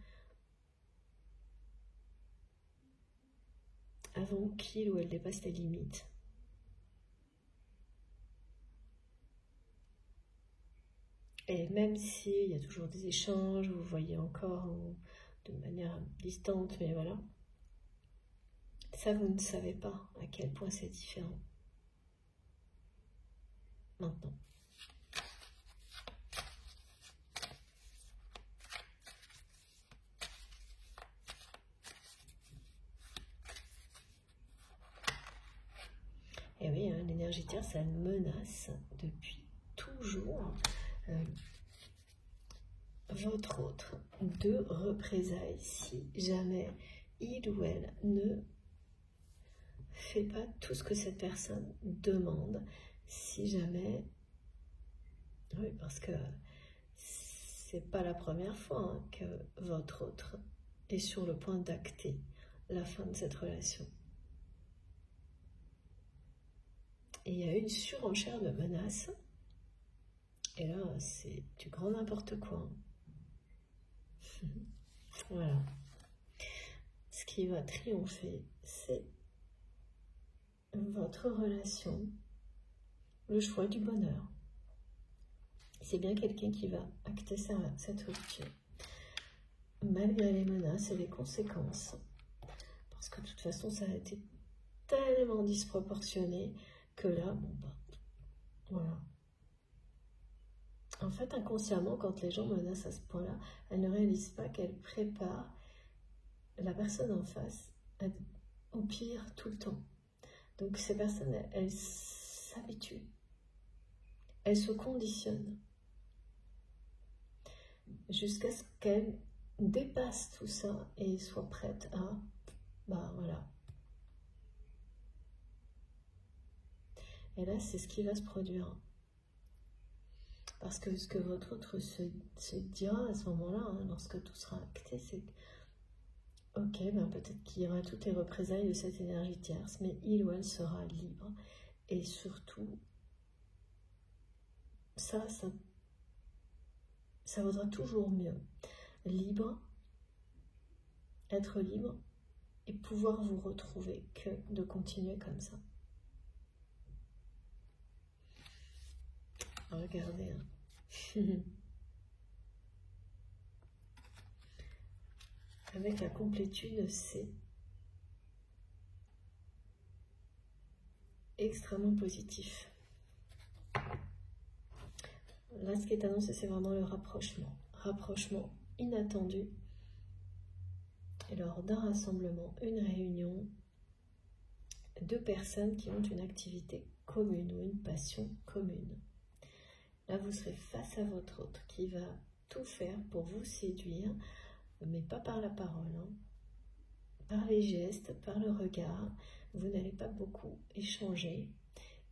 avant qu'il ou elle dépasse les limites. Et même s'il y a toujours des échanges, vous voyez encore de manière distante, mais voilà, ça vous ne savez pas à quel point c'est différent. Maintenant. Et oui, hein, l'énergie terre, ça menace depuis toujours votre autre de représailles si jamais il ou elle ne fait pas tout ce que cette personne demande, si jamais... Oui, parce que c'est pas la première fois hein, que votre autre est sur le point d'acter la fin de cette relation. Et il y a une surenchère de menaces. Et là, c'est du grand n'importe quoi. Voilà. Ce qui va triompher, c'est votre relation, le choix du bonheur. C'est bien quelqu'un qui va acter cette rupture, malgré les menaces et les conséquences. Parce que de toute façon, ça a été tellement disproportionné que là, bon bah, voilà. En fait, inconsciemment, quand les gens menacent à ce point-là, elles ne réalisent pas qu'elles préparent la personne en face au pire tout le temps. Donc ces personnes, elles s'habituent, elles se conditionnent jusqu'à ce qu'elles dépassent tout ça et soient prêtes à, bah voilà. Et là, c'est ce qui va se produire. Parce que ce que votre autre se dira à ce moment-là, hein, lorsque tout sera acté, c'est que, ok, ben peut-être qu'il y aura toutes les représailles de cette énergie tierce, mais il ou elle sera libre. Et surtout, ça vaudra toujours mieux. Libre, être libre et pouvoir vous retrouver que de continuer comme ça. Regardez. Hein. Avec la complétude, c'est extrêmement positif. Là, ce qui est annoncé, c'est vraiment le rapprochement. Rapprochement inattendu. Et lors d'un rassemblement, une réunion, deux personnes qui ont une activité commune ou une passion commune. Là, vous serez face à votre autre qui va tout faire pour vous séduire, mais pas par la parole, hein. Par les gestes, par le regard. Vous n'allez pas beaucoup échanger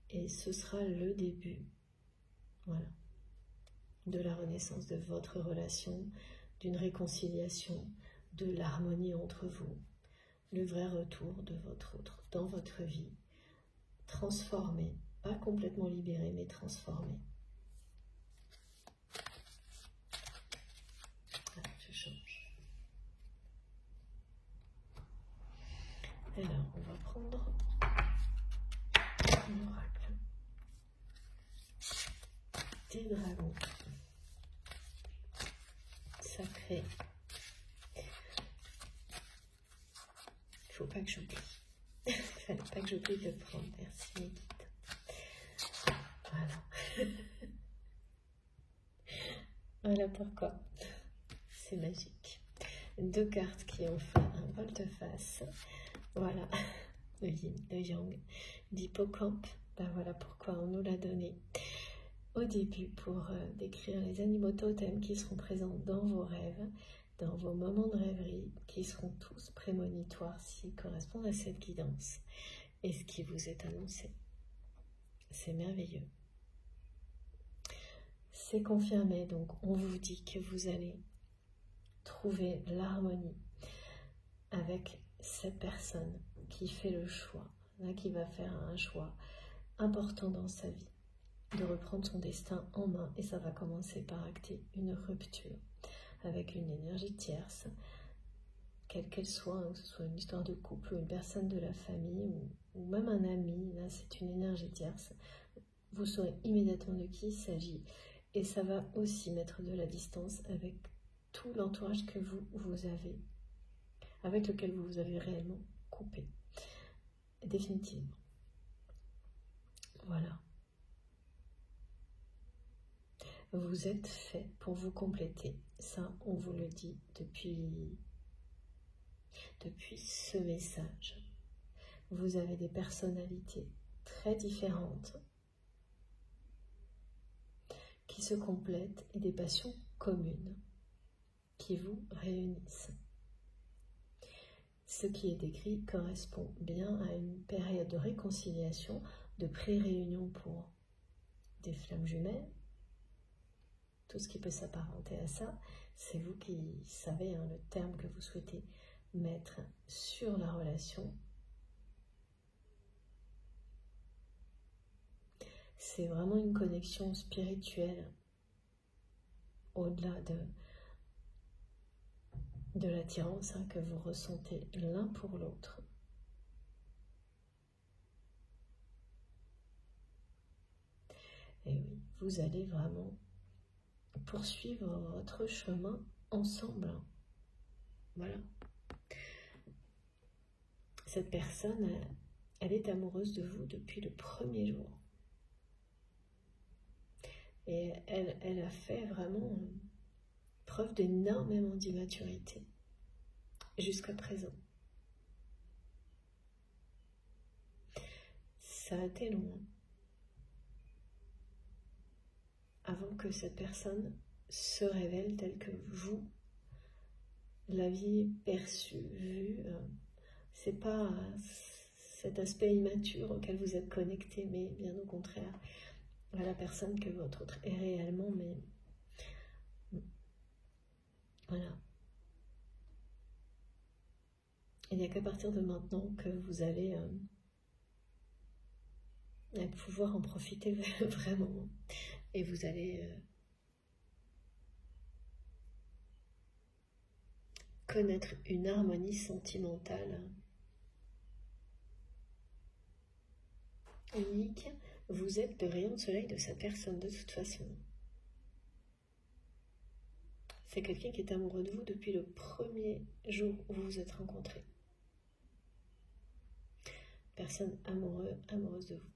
et ce sera le début, voilà, de la renaissance de votre relation, d'une réconciliation, de l'harmonie entre vous, le vrai retour de votre autre dans votre vie, transformé, pas complètement libéré, mais transformé. Ah, je change. Alors, on va prendre l'oracle des dragons sacrés. Il faut pas que j'oublie. Il fallait pas que j'oublie de le prendre. Merci mes guides. Voilà. Voilà pourquoi. C'est magique. 2 cartes qui ont fait un volte-face. Voilà. Le yin, le yang, d'hippocampe. Ben voilà pourquoi on nous l'a donné au début pour décrire les animaux totems qui seront présents dans vos rêves, dans vos moments de rêverie, qui seront tous prémonitoires s'ils correspondent à cette guidance et ce qui vous est annoncé. C'est merveilleux. C'est confirmé, donc on vous dit que vous allez trouver l'harmonie avec cette personne qui fait le choix, là, qui va faire un choix important dans sa vie, de reprendre son destin en main, et ça va commencer par acter une rupture avec une énergie tierce, quelle qu'elle soit, hein, que ce soit une histoire de couple ou une personne de la famille ou même un ami, là c'est une énergie tierce. Vous saurez immédiatement de qui il s'agit, et ça va aussi mettre de la distance avec tout l'entourage que vous avez, avec lequel vous avez réellement coupé, définitivement. Voilà. Vous êtes fait pour vous compléter. Ça, on vous le dit depuis ce message. Vous avez des personnalités très différentes qui se complètent et des passions communes qui vous réunissent. Ce qui est décrit correspond bien à une période de réconciliation, de pré-réunion pour des flammes jumelles. Tout ce qui peut s'apparenter à ça, c'est vous qui savez, hein, le terme que vous souhaitez mettre sur la relation. C'est vraiment une connexion spirituelle au-delà de l'attirance, hein, que vous ressentez l'un pour l'autre. Et oui, vous allez vraiment poursuivre votre chemin ensemble. Voilà. Cette personne, elle est amoureuse de vous depuis le premier jour. Et elle a fait vraiment preuve d'énormément d'immaturité jusqu'à présent. Ça a été long avant que cette personne se révèle telle que vous l'aviez perçue, vue. C'est pas cet aspect immature auquel vous êtes connecté, mais bien au contraire, à la personne que votre autre est réellement, mais voilà. Il n'y a qu'à partir de maintenant que vous allez pouvoir en profiter vraiment, et vous allez connaître une harmonie sentimentale unique. Vous êtes le rayon de soleil de cette personne de toute façon. C'est quelqu'un qui est amoureux de vous depuis le premier jour où vous vous êtes rencontrés. Personne amoureuse de vous.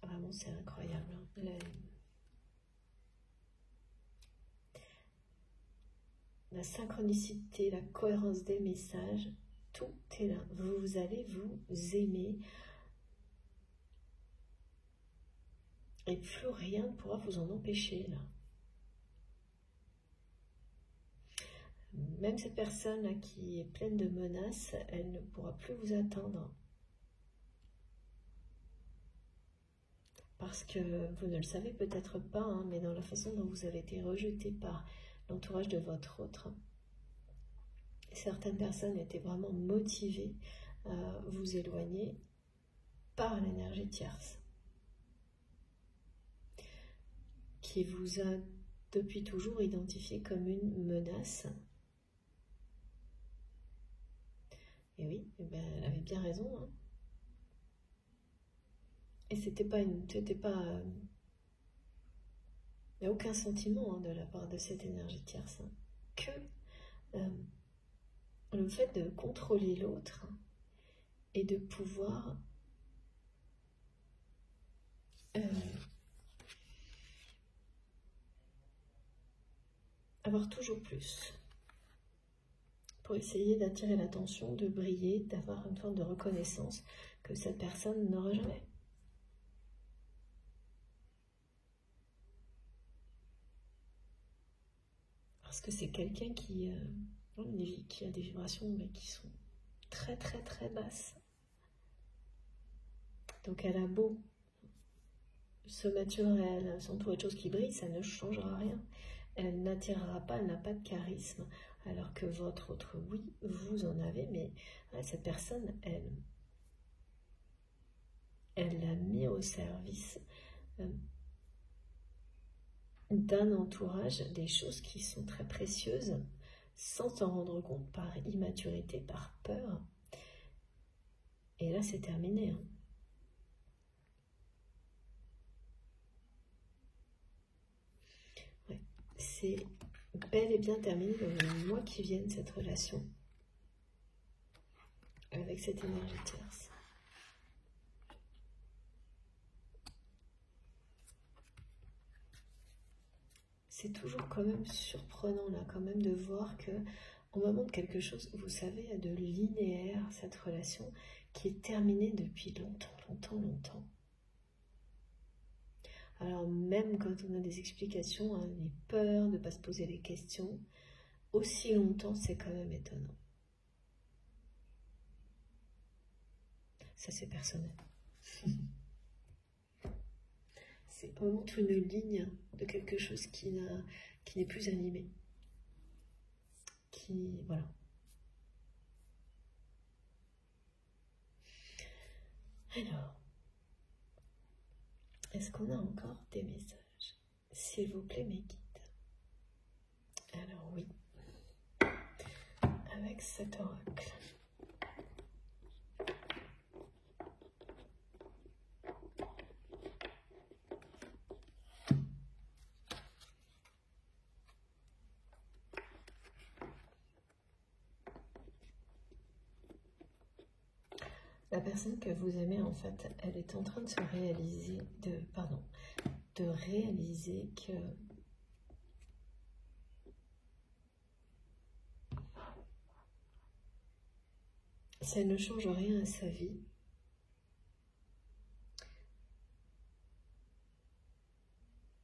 Vraiment, c'est incroyable. Hein. La synchronicité, la cohérence des messages, tout est là. Vous allez vous aimer. Et plus rien ne pourra vous en empêcher, là. Même cette personne-là qui est pleine de menaces, elle ne pourra plus vous atteindre. Parce que vous ne le savez peut-être pas, hein, mais dans la façon dont vous avez été rejeté par l'entourage de votre autre, certaines personnes étaient vraiment motivées à vous éloigner par l'énergie tierce, qui vous a depuis toujours identifié comme une menace. Et oui, eh ben, elle avait bien raison. Hein. Et c'était pas une. C'était pas. Il n'y a aucun sentiment hein, de la part de cette énergie tierce. Hein, que le fait de contrôler l'autre et de pouvoir avoir toujours plus pour essayer d'attirer l'attention, de briller, d'avoir une forme de reconnaissance que cette personne n'aura jamais. Parce que c'est quelqu'un qui a des vibrations mais qui sont très très très basses. Donc elle a beau se mettre sur elle, s'entourer de choses qui brillent, ça ne changera rien. Elle n'attirera pas, elle n'a pas de charisme. Alors que votre autre, oui, vous en avez, mais cette personne, elle l'a mis au service d'un entourage, des choses qui sont très précieuses, sans s'en rendre compte, par immaturité, par peur. Et là, c'est terminé. Hein. Ouais. C'est bel et bien terminé dans les mois qui viennent, cette relation avec cette énergie tierce. C'est toujours quand même surprenant là, quand même de voir que on me montre quelque chose, vous savez, de linéaire, cette relation qui est terminée depuis longtemps. Alors même quand on a des explications, hein, les peurs de ne pas se poser les questions, aussi longtemps, c'est quand même étonnant. Ça, c'est personnel. C'est vraiment une ligne de quelque chose qui n'est plus animé. Voilà. Alors, est-ce qu'on a encore des messages? S'il vous plaît, mes guides. Alors oui, avec cet oracle. La personne que vous aimez, en fait, elle est en train de se réaliser, de réaliser que ça ne change rien à sa vie.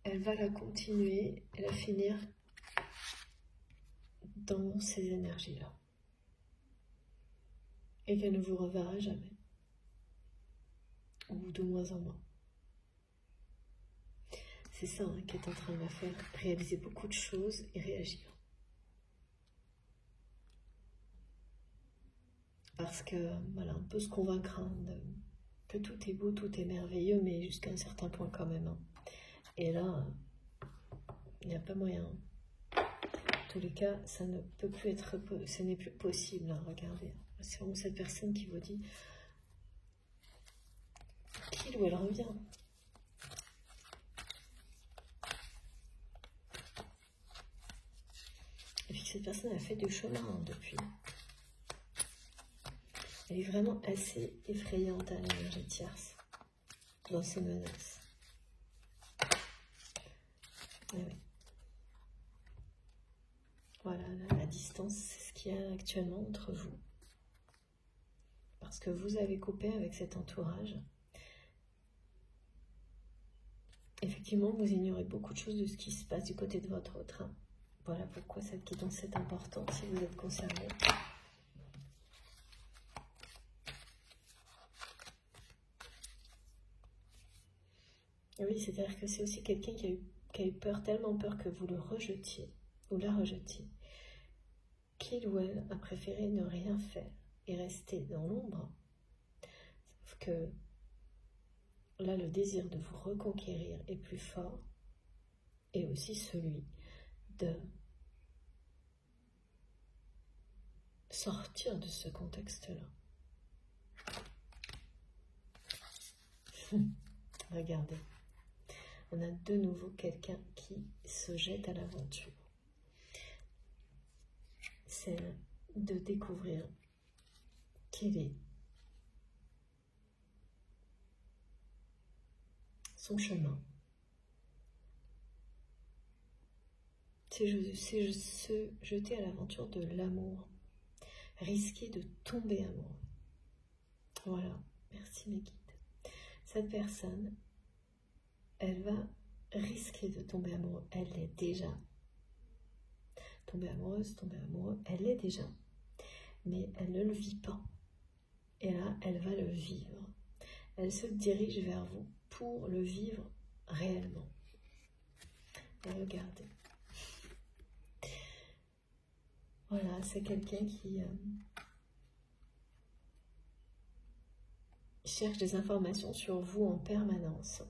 Elle va la continuer et la finir dans ces énergies-là. Et qu'elle ne vous reverra jamais. Ou de moins en moins. C'est ça hein, qui est en train de la faire réaliser beaucoup de choses et réagir. Parce que, voilà, on peut se convaincre hein, que tout est beau, tout est merveilleux, mais jusqu'à un certain point quand même. Hein. Et là, il n'y a pas moyen. En tous les cas, ça ne peut plus être, ce n'est plus possible. Hein, regardez, c'est vraiment cette personne qui vous dit qu'il ou elle revient. Et puis cette personne a fait du chemin hein, depuis. Elle est vraiment assez effrayante à l'énergie tierce dans ses menaces. Et oui. Voilà, la distance, c'est ce qu'il y a actuellement entre vous. Parce que vous avez coupé avec cet entourage. Effectivement, vous ignorez beaucoup de choses de ce qui se passe du côté de votre autre. Hein. Voilà pourquoi cette guidance est importante si vous êtes concerné. Oui, c'est-à-dire que c'est aussi quelqu'un qui a eu peur, tellement peur que vous le rejetiez, ou la rejetiez, qu'il ou elle a préféré ne rien faire et rester dans l'ombre. Sauf que là, le désir de vous reconquérir est plus fort, et aussi celui sortir de ce contexte-là. Regardez, on a de nouveau quelqu'un qui se jette à l'aventure. C'est de découvrir quel est son chemin. C'est se jeter à l'aventure de l'amour, risquer de tomber amoureux. Voilà, merci mes guides. Cette personne, elle va risquer de tomber amoureuse. Elle l'est déjà. Tomber amoureuse, tomber amoureux, elle l'est déjà. Mais elle ne le vit pas. Et là, elle va le vivre. Elle se dirige vers vous pour le vivre réellement. Et regardez. Voilà, c'est quelqu'un qui cherche des informations sur vous en permanence.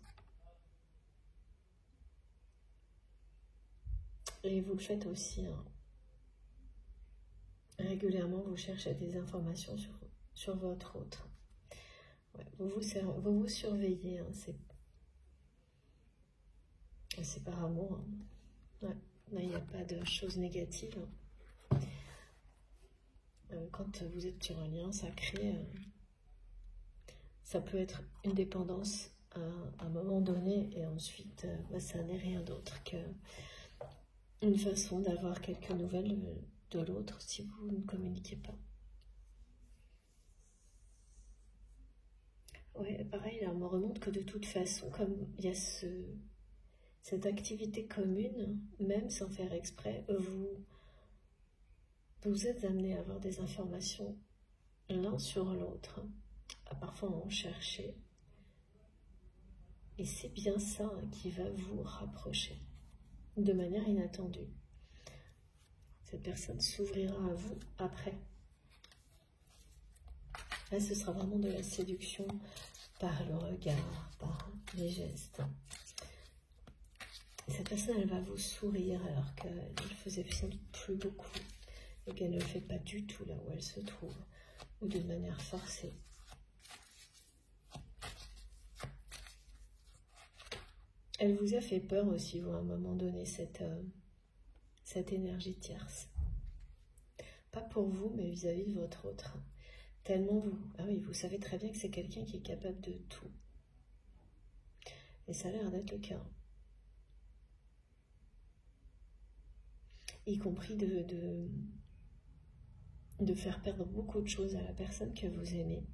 Et vous le faites aussi. Hein. Régulièrement, vous cherchez des informations sur votre autre. Ouais, vous vous surveillez. Hein. C'est par amour. Hein. Ouais. Là, il n'y a pas de choses négatives. Quand vous êtes sur un lien sacré, ça peut être une dépendance à un moment donné et ensuite, ça n'est rien d'autre qu'une façon d'avoir quelques nouvelles de l'autre si vous ne communiquez pas. Ouais, pareil, là, on me remonte que de toute façon, comme il y a cette activité commune, même sans faire exprès, vous êtes amenés à avoir des informations l'un sur l'autre, à parfois en chercher. Et c'est bien ça qui va vous rapprocher de manière inattendue. Cette personne s'ouvrira à vous après. Là, ce sera vraiment de la séduction par le regard, par les gestes. Et cette personne, elle va vous sourire alors qu'elle ne faisait sans doute plus beaucoup et qu'elle ne le fait pas du tout là où elle se trouve, ou d'une manière forcée. Elle vous a fait peur aussi, vous, à un moment donné, cette énergie tierce. Pas pour vous, mais vis-à-vis de votre autre. Tellement vous... Ah oui, vous savez très bien que c'est quelqu'un qui est capable de tout. Et ça a l'air d'être le cas. Y compris de faire perdre beaucoup de choses à la personne que vous aimez.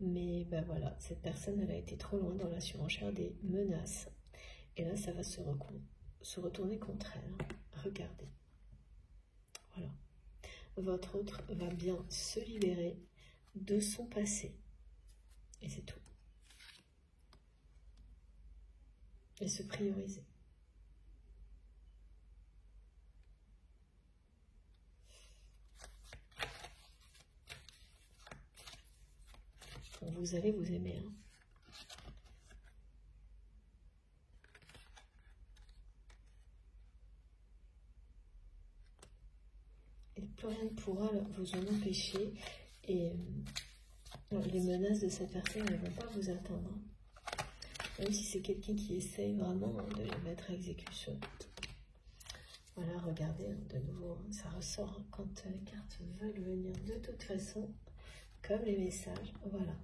Mais ben voilà, cette personne, elle a été trop loin dans la surenchère des menaces. Et là, ça va se retourner contre elle. Regardez. Voilà. Votre autre va bien se libérer de son passé. Et c'est tout. Et se prioriser. Vous allez vous aimer. Hein. Et plus rien ne pourra vous en empêcher. Et les menaces de cette personne ne vont pas vous atteindre. Même si c'est quelqu'un qui essaye vraiment de les mettre à exécution. Voilà, regardez, de nouveau, ça ressort quand les cartes veulent venir de toute façon. Comme les messages, voilà.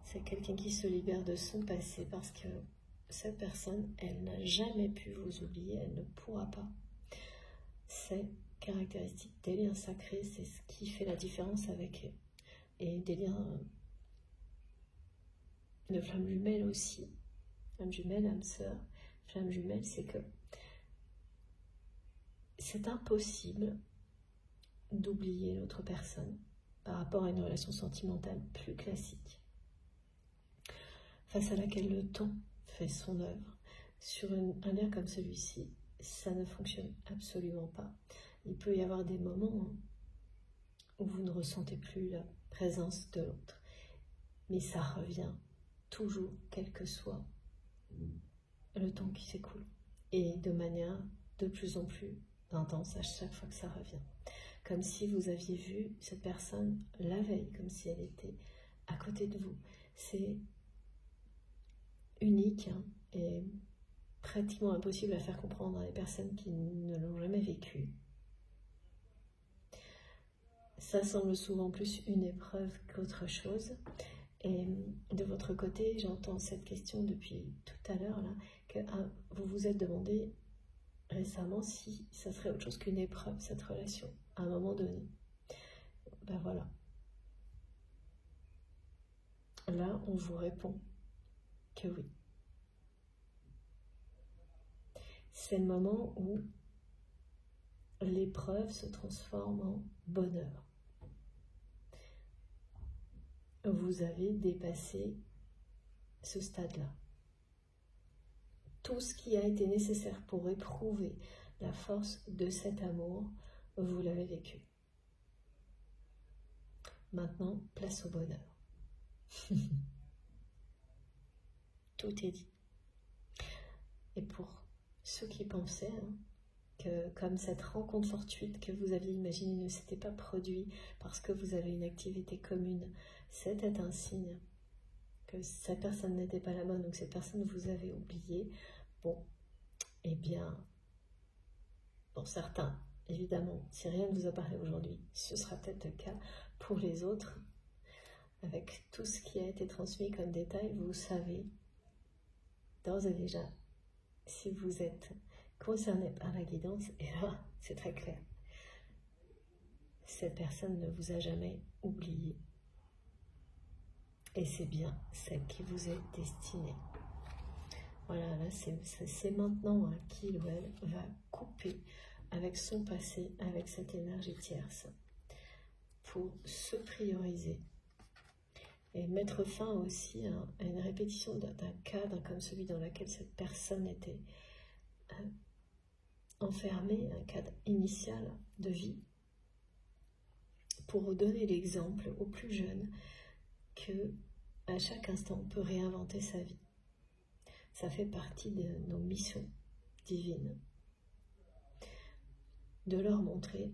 C'est quelqu'un qui se libère de son passé parce que cette personne, elle n'a jamais pu vous oublier, elle ne pourra pas. C'est caractéristique des liens sacrés, c'est ce qui fait la différence avec eux. Et des liens de flammes jumelles aussi. Flammes jumelles, âme sœur, flammes jumelles, c'est que c'est impossible d'oublier l'autre personne par rapport à une relation sentimentale plus classique, face à laquelle le temps fait son œuvre. Sur un lien comme celui-ci, ça ne fonctionne absolument pas. Il peut y avoir des moments où vous ne ressentez plus la présence de l'autre, mais ça revient toujours, quel que soit le temps qui s'écoule, et de manière de plus en plus intense à chaque fois que ça revient. Comme si vous aviez vu cette personne la veille, comme si elle était à côté de vous. C'est unique hein, et pratiquement impossible à faire comprendre à des personnes qui ne l'ont jamais vécu. Ça semble souvent plus une épreuve qu'autre chose. Et de votre côté, j'entends cette question depuis tout à l'heure, là, que vous vous êtes demandé récemment si ça serait autre chose qu'une épreuve, cette relation, à un moment donné. Ben voilà. Là, on vous répond que oui. C'est le moment où l'épreuve se transforme en bonheur. Vous avez dépassé ce stade-là. Tout ce qui a été nécessaire pour éprouver la force de cet amour, vous l'avez vécu. Maintenant, place au bonheur. Tout est dit. Et pour ceux qui pensaient que comme cette rencontre fortuite que vous aviez imaginée ne s'était pas produite parce que vous avez une activité commune, c'était un signe que cette personne n'était pas la bonne, donc cette personne vous avait oublié. Bon, eh bien, pour certains, évidemment, si rien ne vous a parlé aujourd'hui, ce sera peut-être le cas pour les autres. Avec tout ce qui a été transmis comme détail, vous savez d'ores et déjà si vous êtes concerné par la guidance, et là, c'est très clair. Cette personne ne vous a jamais oublié. Et c'est bien celle qui vous est destinée. Voilà, là, c'est maintenant qu'il ou elle va couper avec son passé, avec cette énergie tierce, pour se prioriser et mettre fin aussi à une répétition d'un cadre comme celui dans lequel cette personne était enfermée, un cadre initial de vie, pour donner l'exemple aux plus jeunes que à chaque instant on peut réinventer sa vie. Ça fait partie de nos missions divines, de leur montrer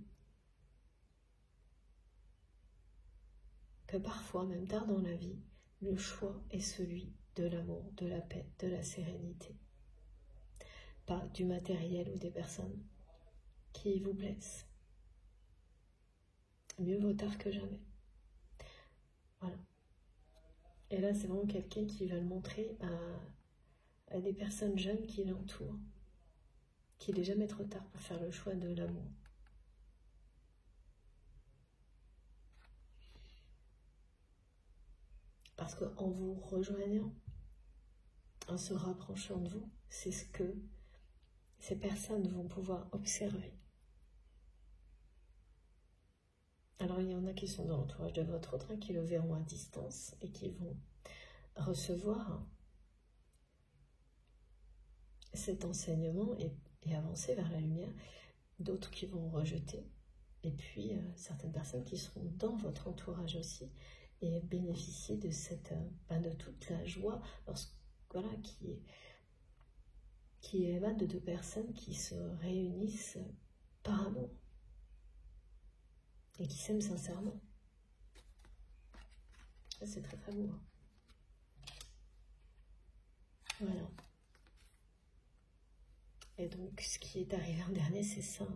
que parfois, même tard dans la vie, le choix est celui de l'amour, de la paix, de la sérénité. Pas du matériel ou des personnes qui vous blessent. Mieux vaut tard que jamais. Voilà. Et là, c'est vraiment quelqu'un qui va le montrer à des personnes jeunes qui l'entourent, qu'il n'est jamais trop tard pour faire le choix de l'amour. Parce qu'en vous rejoignant, en se rapprochant de vous, c'est ce que ces personnes vont pouvoir observer. Alors il y en a qui sont dans l'entourage de votre autre, qui le verront à distance et qui vont recevoir cet enseignement et avancer vers la lumière. D'autres qui vont rejeter. Et puis certaines personnes qui seront dans votre entourage aussi et bénéficier de de toute la joie voilà, qui émane de deux personnes qui se réunissent par amour et qui s'aiment sincèrement. C'est très très beau. Voilà. Et donc ce qui est arrivé en dernier, c'est ça.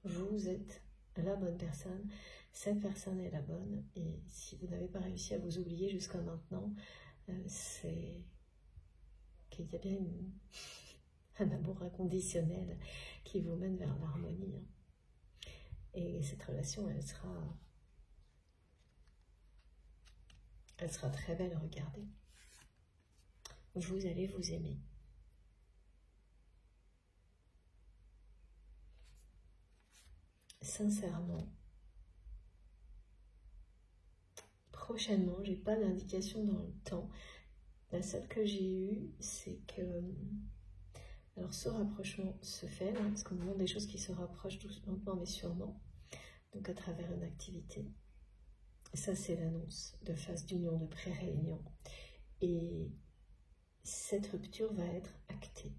Vous êtes la bonne personne, cette personne est la bonne, et si vous n'avez pas réussi à vous oublier jusqu'à maintenant, c'est qu'il y a bien un amour inconditionnel qui vous mène vers l'harmonie. Et cette relation, elle sera très belle à regarder. Vous allez vous aimer. Sincèrement. Prochainement, j'ai pas d'indication dans le temps. La seule que j'ai eue, c'est que alors ce rapprochement se fait, là, parce qu'on me montre des choses qui se rapprochent doucement mais sûrement, donc à travers une activité. Ça, c'est l'annonce de phase d'union, de pré-réunion. Et cette rupture va être actée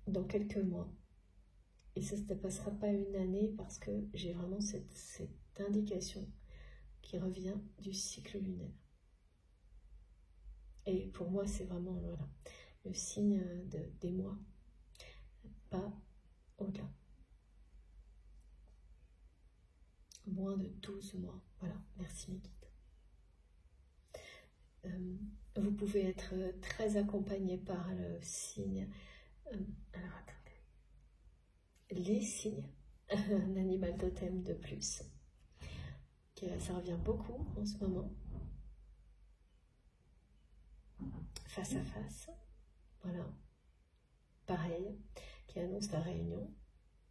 dans quelques mois. Et ça ne dépassera pas une année parce que j'ai vraiment cette indication qui revient du cycle lunaire. Et pour moi, c'est vraiment voilà, le signe des mois, pas au-delà. Moins de 12 mois. Voilà, merci mes guides. Vous pouvez être très accompagné par le signe. Alors attendez. Les signes, un animal totem de plus. Ça revient beaucoup en ce moment. Face à face. Voilà. Pareil, qui annonce la réunion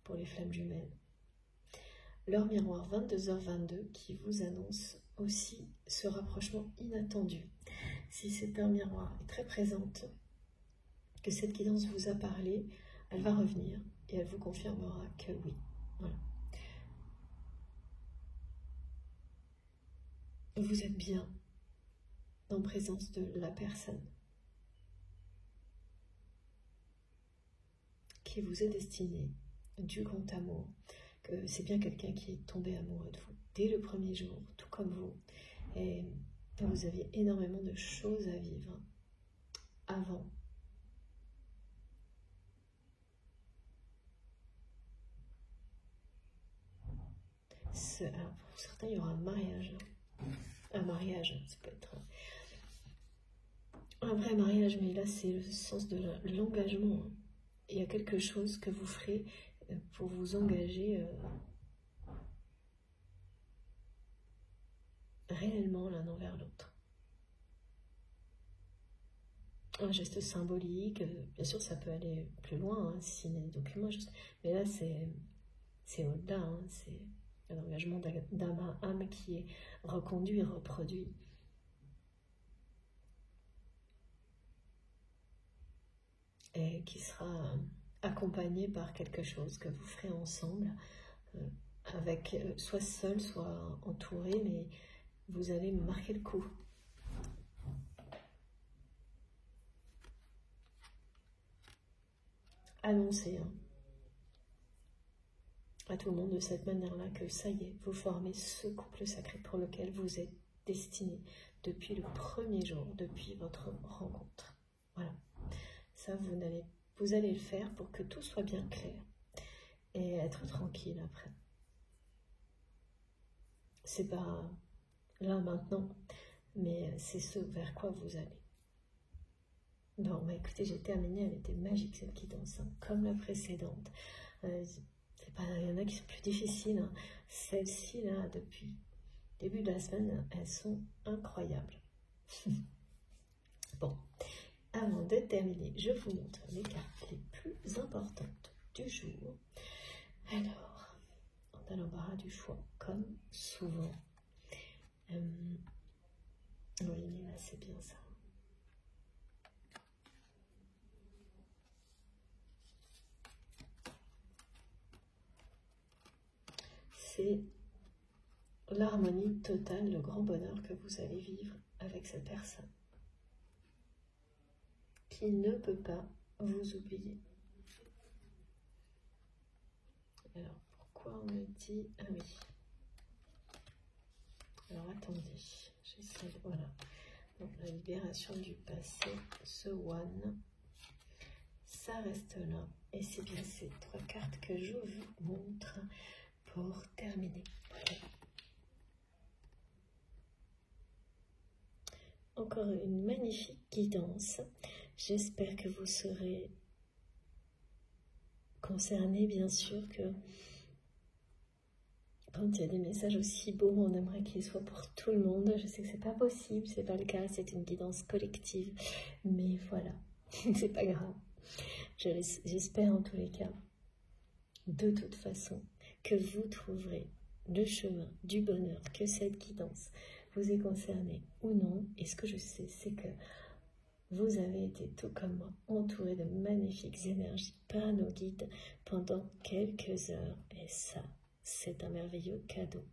pour les flammes jumelles. L'heure miroir 22h22 qui vous annonce aussi ce rapprochement inattendu. Si cette heure miroir est très présente, que cette guidance vous a parlé, elle va revenir et elle vous confirmera que oui. Voilà. Vous êtes bien en présence de la personne qui vous est destinée, du grand amour, que c'est bien quelqu'un qui est tombé amoureux de vous dès le premier jour, tout comme vous. Et vous aviez énormément de choses à vivre avant. Alors pour certains, il y aura un mariage. Un mariage, ça peut être un vrai mariage, mais là, c'est le sens de l'engagement. Il y a quelque chose que vous ferez pour vous engager réellement l'un envers l'autre. Un geste symbolique, bien sûr ça peut aller plus loin, hein, signer des documents, mais là c'est au-delà, hein, c'est un engagement d'âme à âme qui est reconduit et reproduit. Et qui sera accompagné par quelque chose que vous ferez ensemble, avec soit seul, soit entouré, mais vous allez marquer le coup. Annoncez à tout le monde de cette manière-là que ça y est, vous formez ce couple sacré pour lequel vous êtes destiné depuis le premier jour, depuis votre rencontre. Voilà. Ça, vous allez le faire pour que tout soit bien clair et être tranquille après. C'est pas là maintenant, mais c'est ce vers quoi vous allez. Bon, bah écoutez, j'ai terminé, elle était magique cette guidance, hein, comme la précédente. Il y en a qui sont plus difficiles, hein. Celles-ci, là, depuis le début de la semaine, elles sont incroyables. Bon, avant de terminer, je vous montre les cartes les plus importantes du jour. Alors, on a l'embarras du choix, comme souvent. Oui, là, c'est bien ça. C'est l'harmonie totale, le grand bonheur que vous allez vivre avec cette personne qui ne peut pas vous oublier. Alors, pourquoi on me dit... Ah oui. Alors, attendez. J'essaie... Voilà. Donc, la libération du passé, ce one, ça reste là. Et c'est bien ces 3 cartes que je vous montre pour terminer. Voilà. Encore une magnifique guidance. J'espère que vous serez concernés, bien sûr, que quand il y a des messages aussi beaux, on aimerait qu'ils soient pour tout le monde. Je sais que c'est pas possible, c'est pas le cas, c'est une guidance collective, mais voilà, c'est pas grave. J'espère en tous les cas, de toute façon, que vous trouverez le chemin du bonheur, que cette guidance vous est concernée ou non. Et ce que je sais, c'est que vous avez été, tout comme moi, entouré de magnifiques énergies par nos guides pendant quelques heures. Et ça, c'est un merveilleux cadeau,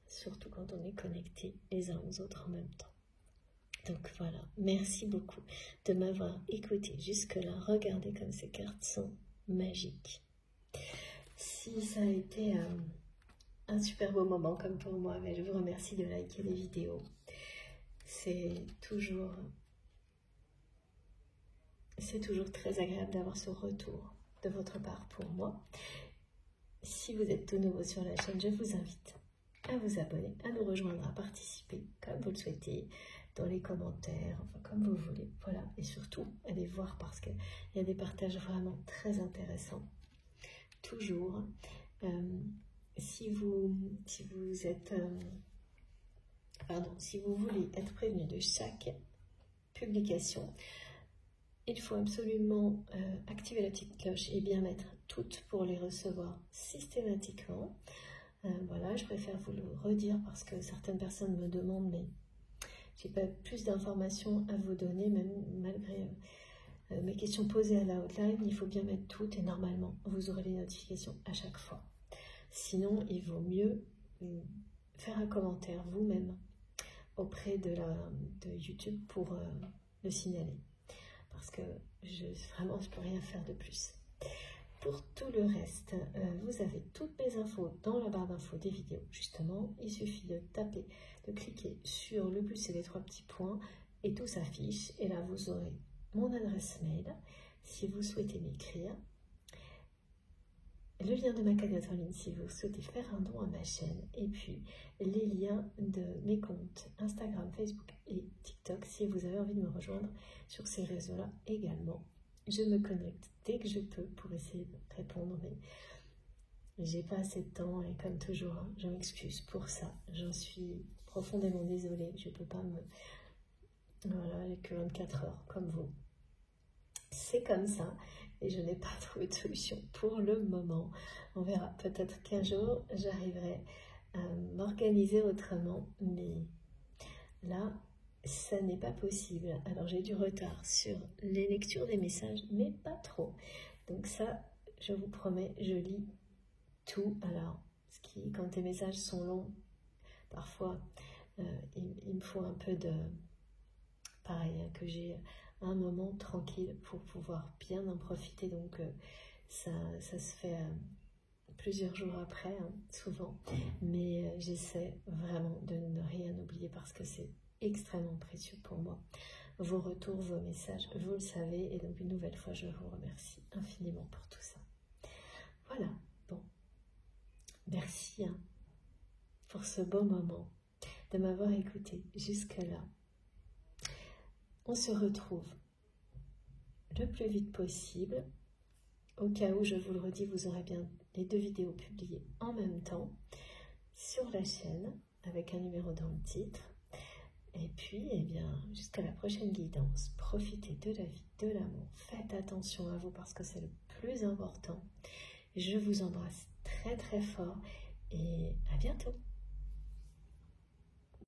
surtout quand on est connectés les uns aux autres en même temps. Donc voilà, merci beaucoup de m'avoir écouté jusque-là. Regardez comme ces cartes sont magiques. Si ça a été un super beau moment comme pour moi, mais je vous remercie de liker les vidéos. C'est toujours très agréable d'avoir ce retour de votre part pour moi. Si vous êtes tout nouveau sur la chaîne, je vous invite à vous abonner, à nous rejoindre, à participer comme vous le souhaitez, dans les commentaires, enfin comme vous voulez. Voilà, et surtout, allez voir parce qu'il y a des partages vraiment très intéressants. Toujours. Si vous voulez être prévenu de chaque publication, il faut absolument activer la petite cloche et bien mettre toutes pour les recevoir systématiquement. Voilà, je préfère vous le redire parce que certaines personnes me demandent, mais j'ai pas plus d'informations à vous donner, même malgré mes questions posées à la hotline. Il faut bien mettre toutes et normalement vous aurez les notifications à chaque fois. Sinon, il vaut mieux faire un commentaire vous-même auprès de YouTube pour le signaler. Parce que vraiment, je ne peux rien faire de plus. Pour tout le reste, vous avez toutes mes infos dans la barre d'infos des vidéos. Justement, il suffit de taper, de cliquer sur le plus et les 3 petits points et tout s'affiche. Et là, vous aurez mon adresse mail si vous souhaitez m'écrire. Le lien de ma cagnotte en ligne si vous souhaitez faire un don à ma chaîne. Et puis, les liens de mes comptes Instagram, Facebook et TikTok si vous avez envie de me rejoindre sur ces réseaux-là également. Je me connecte dès que je peux pour essayer de répondre, mais j'ai pas assez de temps et comme toujours, hein, je m'excuse pour ça. J'en suis profondément désolée. Je peux pas me... Voilà, avec que 24 heures comme vous. C'est comme ça et je n'ai pas trouvé de solution pour le moment. On verra, peut-être qu'un jour j'arriverai à m'organiser autrement, mais là ça n'est pas possible. Alors j'ai du retard sur les lectures des messages, mais pas trop. Donc ça, je vous promets, je lis tout. Alors, quand tes messages sont longs, parfois il me faut un peu de... Pareil, hein, que j'ai un moment tranquille pour pouvoir bien en profiter. Donc ça se fait plusieurs jours après, hein, souvent. Mais j'essaie vraiment de ne rien oublier parce que c'est extrêmement précieux pour moi. Vos retours, vos messages, vous le savez. Et donc une nouvelle fois, je vous remercie infiniment pour tout ça. Voilà, bon. Merci hein, pour ce beau moment, de m'avoir écouté jusque-là. On se retrouve le plus vite possible. Au cas où, je vous le redis, vous aurez bien les 2 vidéos publiées en même temps sur la chaîne avec un numéro dans le titre. Et puis, eh bien, jusqu'à la prochaine guidance, profitez de la vie, de l'amour. Faites attention à vous parce que c'est le plus important. Je vous embrasse très très fort et à bientôt.